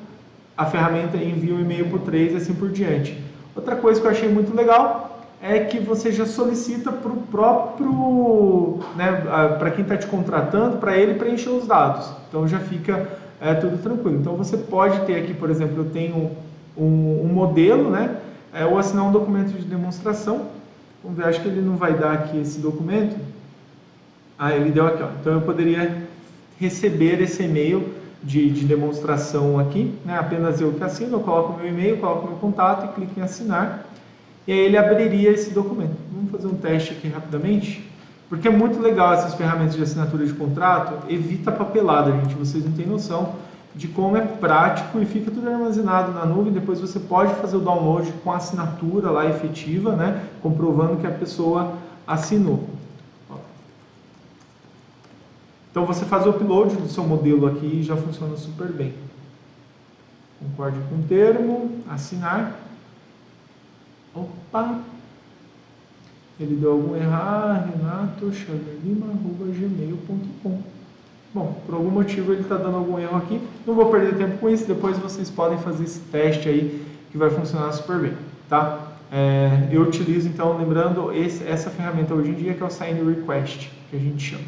a ferramenta envia o e-mail para o 3 e assim por diante. Outra coisa que eu achei muito legal é que você já solicita para o próprio, né, para quem está te contratando, para ele preencher os dados. Então já fica tudo tranquilo. Então você pode ter aqui, por exemplo, eu tenho um modelo, né, ou assinar um documento de demonstração. Vamos ver, acho que ele não vai dar aqui esse documento. Ele deu aqui, ó. Então eu poderia receber esse e-mail de demonstração aqui, né, apenas eu que assino, eu coloco meu e-mail, coloco meu contato e clico em assinar. E aí ele abriria esse documento. Vamos fazer um teste aqui rapidamente, porque é muito legal essas ferramentas de assinatura de contrato, evita papelada, gente, vocês não têm noção de como é prático e fica tudo armazenado na nuvem, depois você pode fazer o download com a assinatura lá efetiva, né, comprovando que a pessoa assinou. Então você faz o upload do seu modelo aqui e já funciona super bem. Concorde com o termo, assinar. Opa! Ele deu algum erro, renato.xavierlima@gmail.com. Bom, por algum motivo ele está dando algum erro aqui. Não vou perder tempo com isso, depois vocês podem fazer esse teste aí que vai funcionar super bem, tá? Eu utilizo então, lembrando, essa ferramenta hoje em dia que é o Sign Request, que a gente chama.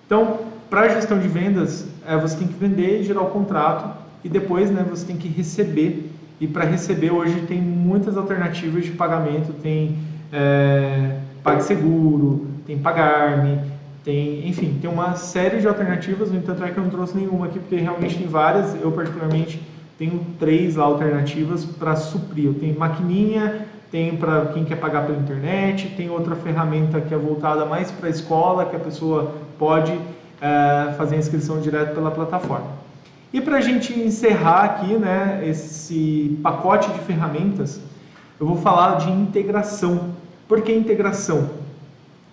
Então, para a gestão de vendas, você tem que vender e gerar o contrato e depois, né, você tem que receber. E para receber hoje tem muitas alternativas de pagamento, tem PagSeguro, tem Pagar.me, enfim, tem uma série de alternativas, no entanto é que eu não trouxe nenhuma aqui, porque realmente tem várias, eu particularmente tenho 3 lá alternativas para suprir. Eu tenho maquininha, tem para quem quer pagar pela internet, tem outra ferramenta que é voltada mais para a escola, que a pessoa pode fazer a inscrição direto pela plataforma. E para a gente encerrar aqui, né, esse pacote de ferramentas, eu vou falar de integração. Por que integração?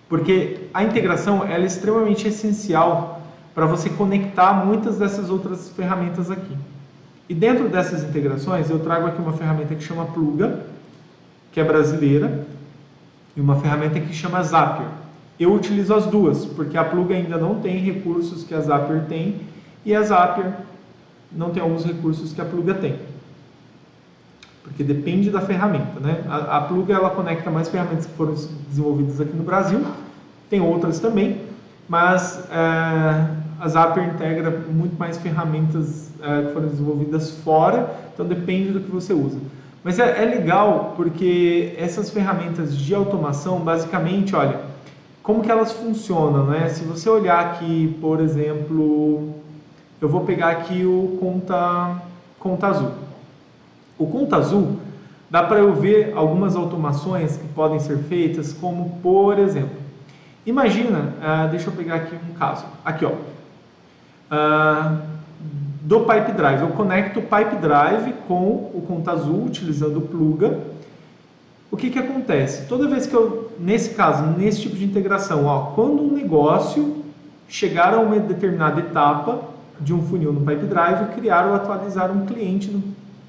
Porque a integração ela é extremamente essencial para você conectar muitas dessas outras ferramentas aqui. E dentro dessas integrações, eu trago aqui uma ferramenta que chama Pluga, que é brasileira, e uma ferramenta que chama Zapier. Eu utilizo as duas, porque a Pluga ainda não tem recursos que a Zapier tem, e a Zapier não tem alguns recursos que a Pluga tem. Porque depende da ferramenta, né? A Pluga ela conecta mais ferramentas que foram desenvolvidas aqui no Brasil, tem outras também, mas a Zapier integra muito mais ferramentas que foram desenvolvidas fora, então depende do que você usa. Mas é legal porque essas ferramentas de automação, basicamente, olha, como que elas funcionam, né? Se você olhar aqui, por exemplo, eu vou pegar aqui o Conta Azul. O Conta Azul, dá para eu ver algumas automações que podem ser feitas, como por exemplo, imagina, deixa eu pegar aqui um caso, aqui ó, do Pipe Drive, eu conecto o Pipe Drive com o Conta Azul utilizando o Pluga. O que acontece? Toda vez que eu, nesse caso, nesse tipo de integração, ó, quando um negócio chegar a uma determinada etapa de um funil no Pipe Drive, criar ou atualizar um cliente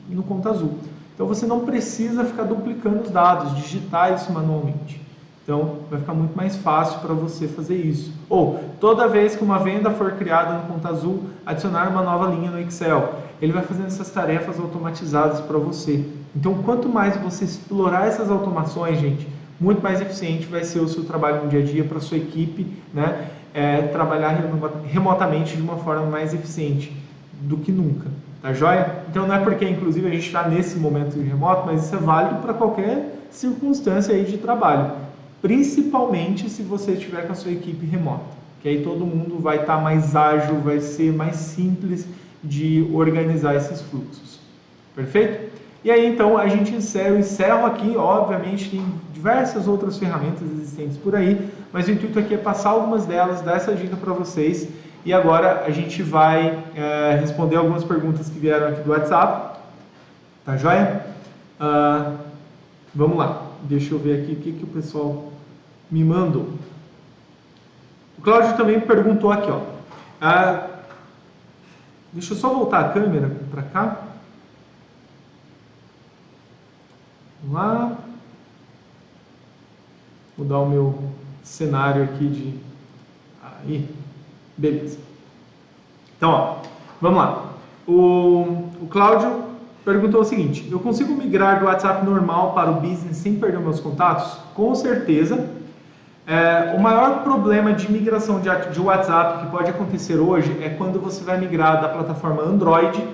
no Conta Azul. Então você não precisa ficar duplicando os dados, digitar isso manualmente. Então vai ficar muito mais fácil para você fazer isso. Ou toda vez que uma venda for criada no Conta Azul, adicionar uma nova linha no Excel. Ele vai fazendo essas tarefas automatizadas para você. Então, quanto mais você explorar essas automações, gente, muito mais eficiente vai ser o seu trabalho no dia a dia para a sua equipe, né? Trabalhar remotamente de uma forma mais eficiente do que nunca, tá joia? Então, não é porque, inclusive, a gente está nesse momento de remoto, mas isso é válido para qualquer circunstância aí de trabalho, principalmente se você estiver com a sua equipe remota, que aí todo mundo vai estar mais ágil, vai ser mais simples de organizar esses fluxos, perfeito? E aí, então, a gente encerro aqui, obviamente, tem diversas outras ferramentas existentes por aí, mas o intuito aqui é passar algumas delas, dar essa dica para vocês, e agora a gente vai responder algumas perguntas que vieram aqui do WhatsApp, tá joia? Vamos lá, deixa eu ver aqui o que o pessoal me mandou. O Cláudio também perguntou aqui, ó. Deixa eu só voltar a câmera para cá. Vamos lá. Mudar o meu cenário aqui de... Aí, beleza. Então, ó, vamos lá. O Cláudio perguntou o seguinte: eu consigo migrar do WhatsApp normal para o Business sem perder meus contatos? Com certeza. O maior problema de migração de WhatsApp que pode acontecer hoje é quando você vai migrar da plataforma Android,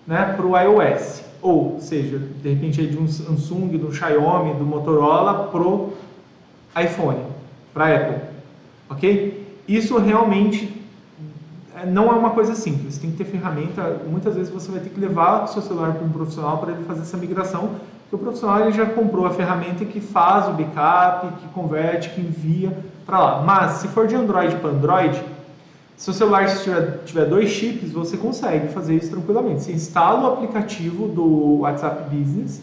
né, para o iOS. Ou seja, de repente de um Samsung, do Xiaomi, do Motorola para o iPhone, para a Apple. Ok? Isso realmente não é uma coisa simples, tem que ter ferramenta. Muitas vezes você vai ter que levar o seu celular para um profissional para ele fazer essa migração, porque o profissional ele já comprou a ferramenta que faz o backup, que converte, que envia para lá. Mas se for de Android para Android, se o celular tiver 2 chips, você consegue fazer isso tranquilamente. Você instala o aplicativo do WhatsApp Business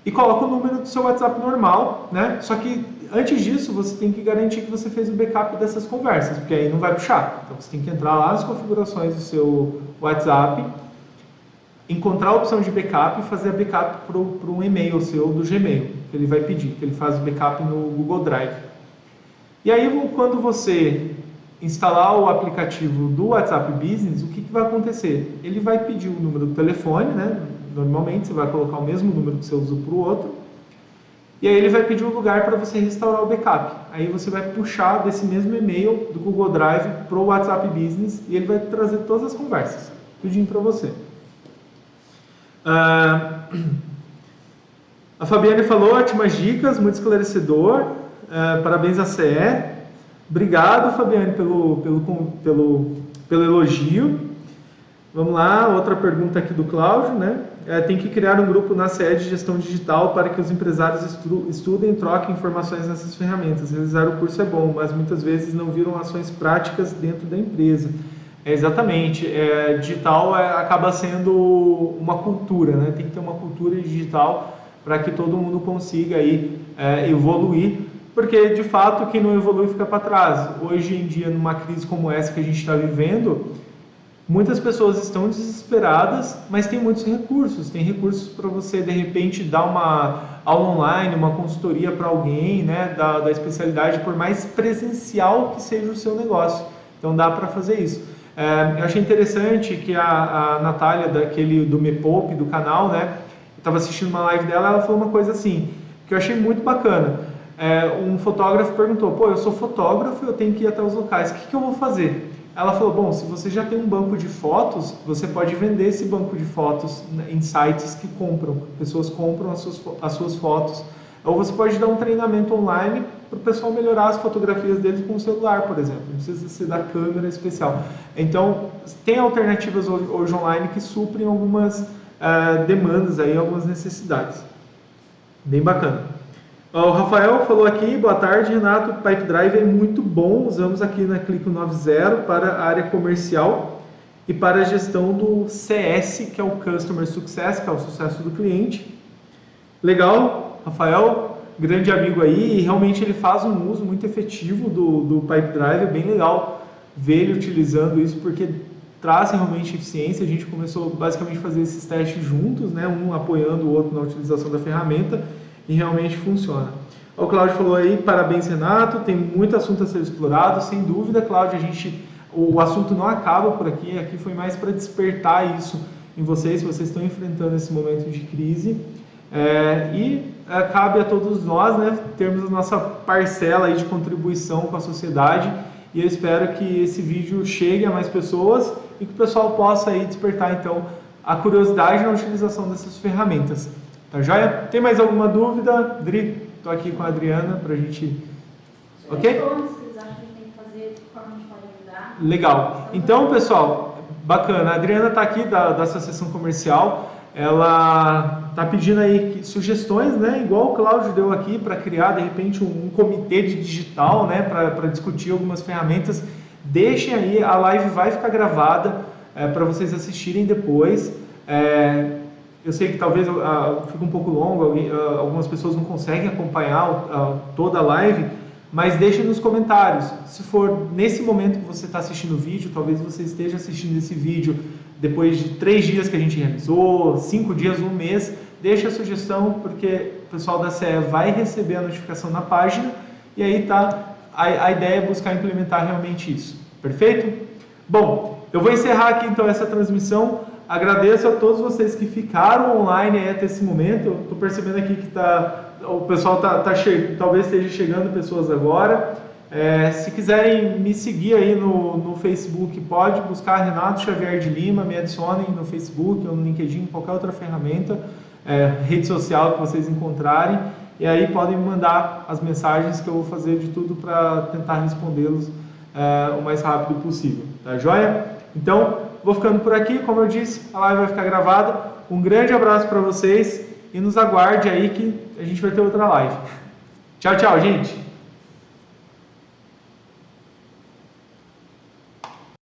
e coloca o número do seu WhatsApp normal, né? Só que antes disso, você tem que garantir que você fez o backup dessas conversas, porque aí não vai puxar. Então você tem que entrar lá nas configurações do seu WhatsApp, encontrar a opção de backup e fazer a backup para um e-mail seu do Gmail, que ele vai pedir, que ele faz o backup no Google Drive. E aí, quando você instalar o aplicativo do WhatsApp Business, o que vai acontecer? Ele vai pedir o número do telefone, né? Normalmente você vai colocar o mesmo número que você usou para o outro, e aí ele vai pedir um lugar para você restaurar o backup. Aí você vai puxar desse mesmo e-mail do Google Drive para o WhatsApp Business e ele vai trazer todas as conversas, tudinho para você. A Fabiane falou, ótimas dicas, muito esclarecedor, parabéns à CE. Obrigado, Fabiane, pelo elogio. Vamos lá, outra pergunta aqui do Cláudio, né? Tem que criar um grupo na CE de gestão digital para que os empresários estudem e troquem informações nessas ferramentas. Realizar o curso é bom, mas muitas vezes não viram ações práticas dentro da empresa. Exatamente. Digital acaba sendo uma cultura, né? Tem que ter uma cultura digital para que todo mundo consiga aí, evoluir. Porque, de fato, quem não evolui fica para trás. Hoje em dia, numa crise como essa que a gente está vivendo, muitas pessoas estão desesperadas, mas tem muitos recursos. Tem recursos para você, de repente, dar uma aula online, uma consultoria para alguém, né, da especialidade, por mais presencial que seja o seu negócio. Então, dá para fazer isso. Eu achei interessante que a Natália, do Me Poupe, do canal, né, eu estava assistindo uma live dela, ela falou uma coisa assim, que eu achei muito bacana. Um fotógrafo perguntou, eu sou fotógrafo, eu tenho que ir até os locais, o que eu vou fazer? Ela falou, bom, se você já tem um banco de fotos, você pode vender esse banco de fotos em sites que compram, pessoas compram as suas fotos, ou você pode dar um treinamento online para o pessoal melhorar as fotografias deles com o celular, por exemplo, não precisa ser da câmera especial. Então, tem alternativas hoje online que suprem algumas demandas, aí, algumas necessidades. Bem bacana. O Rafael falou aqui, boa tarde, Renato, Pipedrive é muito bom, usamos aqui na Clico 90 para a área comercial e para a gestão do CS, que é o Customer Success, que é o sucesso do cliente. Legal, Rafael, grande amigo aí, e realmente ele faz um uso muito efetivo do Pipedrive, é bem legal ver ele utilizando isso, porque traz realmente eficiência. A gente começou basicamente a fazer esses testes juntos, né, um apoiando o outro na utilização da ferramenta, e realmente funciona. O Cláudio falou aí, parabéns, Renato, tem muito assunto a ser explorado, sem dúvida, Cláudio, o assunto não acaba por aqui foi mais para despertar isso em vocês, se vocês estão enfrentando esse momento de crise. Cabe a todos nós, né, termos a nossa parcela aí de contribuição com a sociedade, e eu espero que esse vídeo chegue a mais pessoas e que o pessoal possa aí despertar então a curiosidade na utilização dessas ferramentas. Tá joia? Tem mais alguma dúvida? Dri, estou aqui com a Adriana para a gente... Ok? Legal. Então, pessoal, bacana. A Adriana está aqui da Associação Comercial. Ela está pedindo aí sugestões, né? Igual o Cláudio deu aqui, para criar, de repente, um comitê de digital, né? Para discutir algumas ferramentas. Deixem aí, a live vai ficar gravada para vocês assistirem depois. Eu sei que talvez fique um pouco longo, algumas pessoas não conseguem acompanhar toda a live, mas deixem nos comentários. Se for nesse momento que você está assistindo o vídeo, talvez você esteja assistindo esse vídeo depois de 3 dias que a gente realizou, 5 dias, 1 mês, deixa a sugestão, porque o pessoal da CE vai receber a notificação na página, e aí a ideia é buscar implementar realmente isso. Perfeito? Bom, eu vou encerrar aqui então essa transmissão. Agradeço a todos vocês que ficaram online aí até esse momento. Eu estou percebendo aqui que o pessoal talvez esteja chegando pessoas agora. Se quiserem me seguir aí no Facebook, pode buscar Renato Xavier de Lima, me adicionem no Facebook ou no LinkedIn, qualquer outra ferramenta, rede social que vocês encontrarem, e aí podem me mandar as mensagens que eu vou fazer de tudo para tentar respondê-los o mais rápido possível. Tá joia? Então, vou ficando por aqui. Como eu disse, a live vai ficar gravada. Um grande abraço para vocês e nos aguarde aí que a gente vai ter outra live. Tchau, tchau, gente!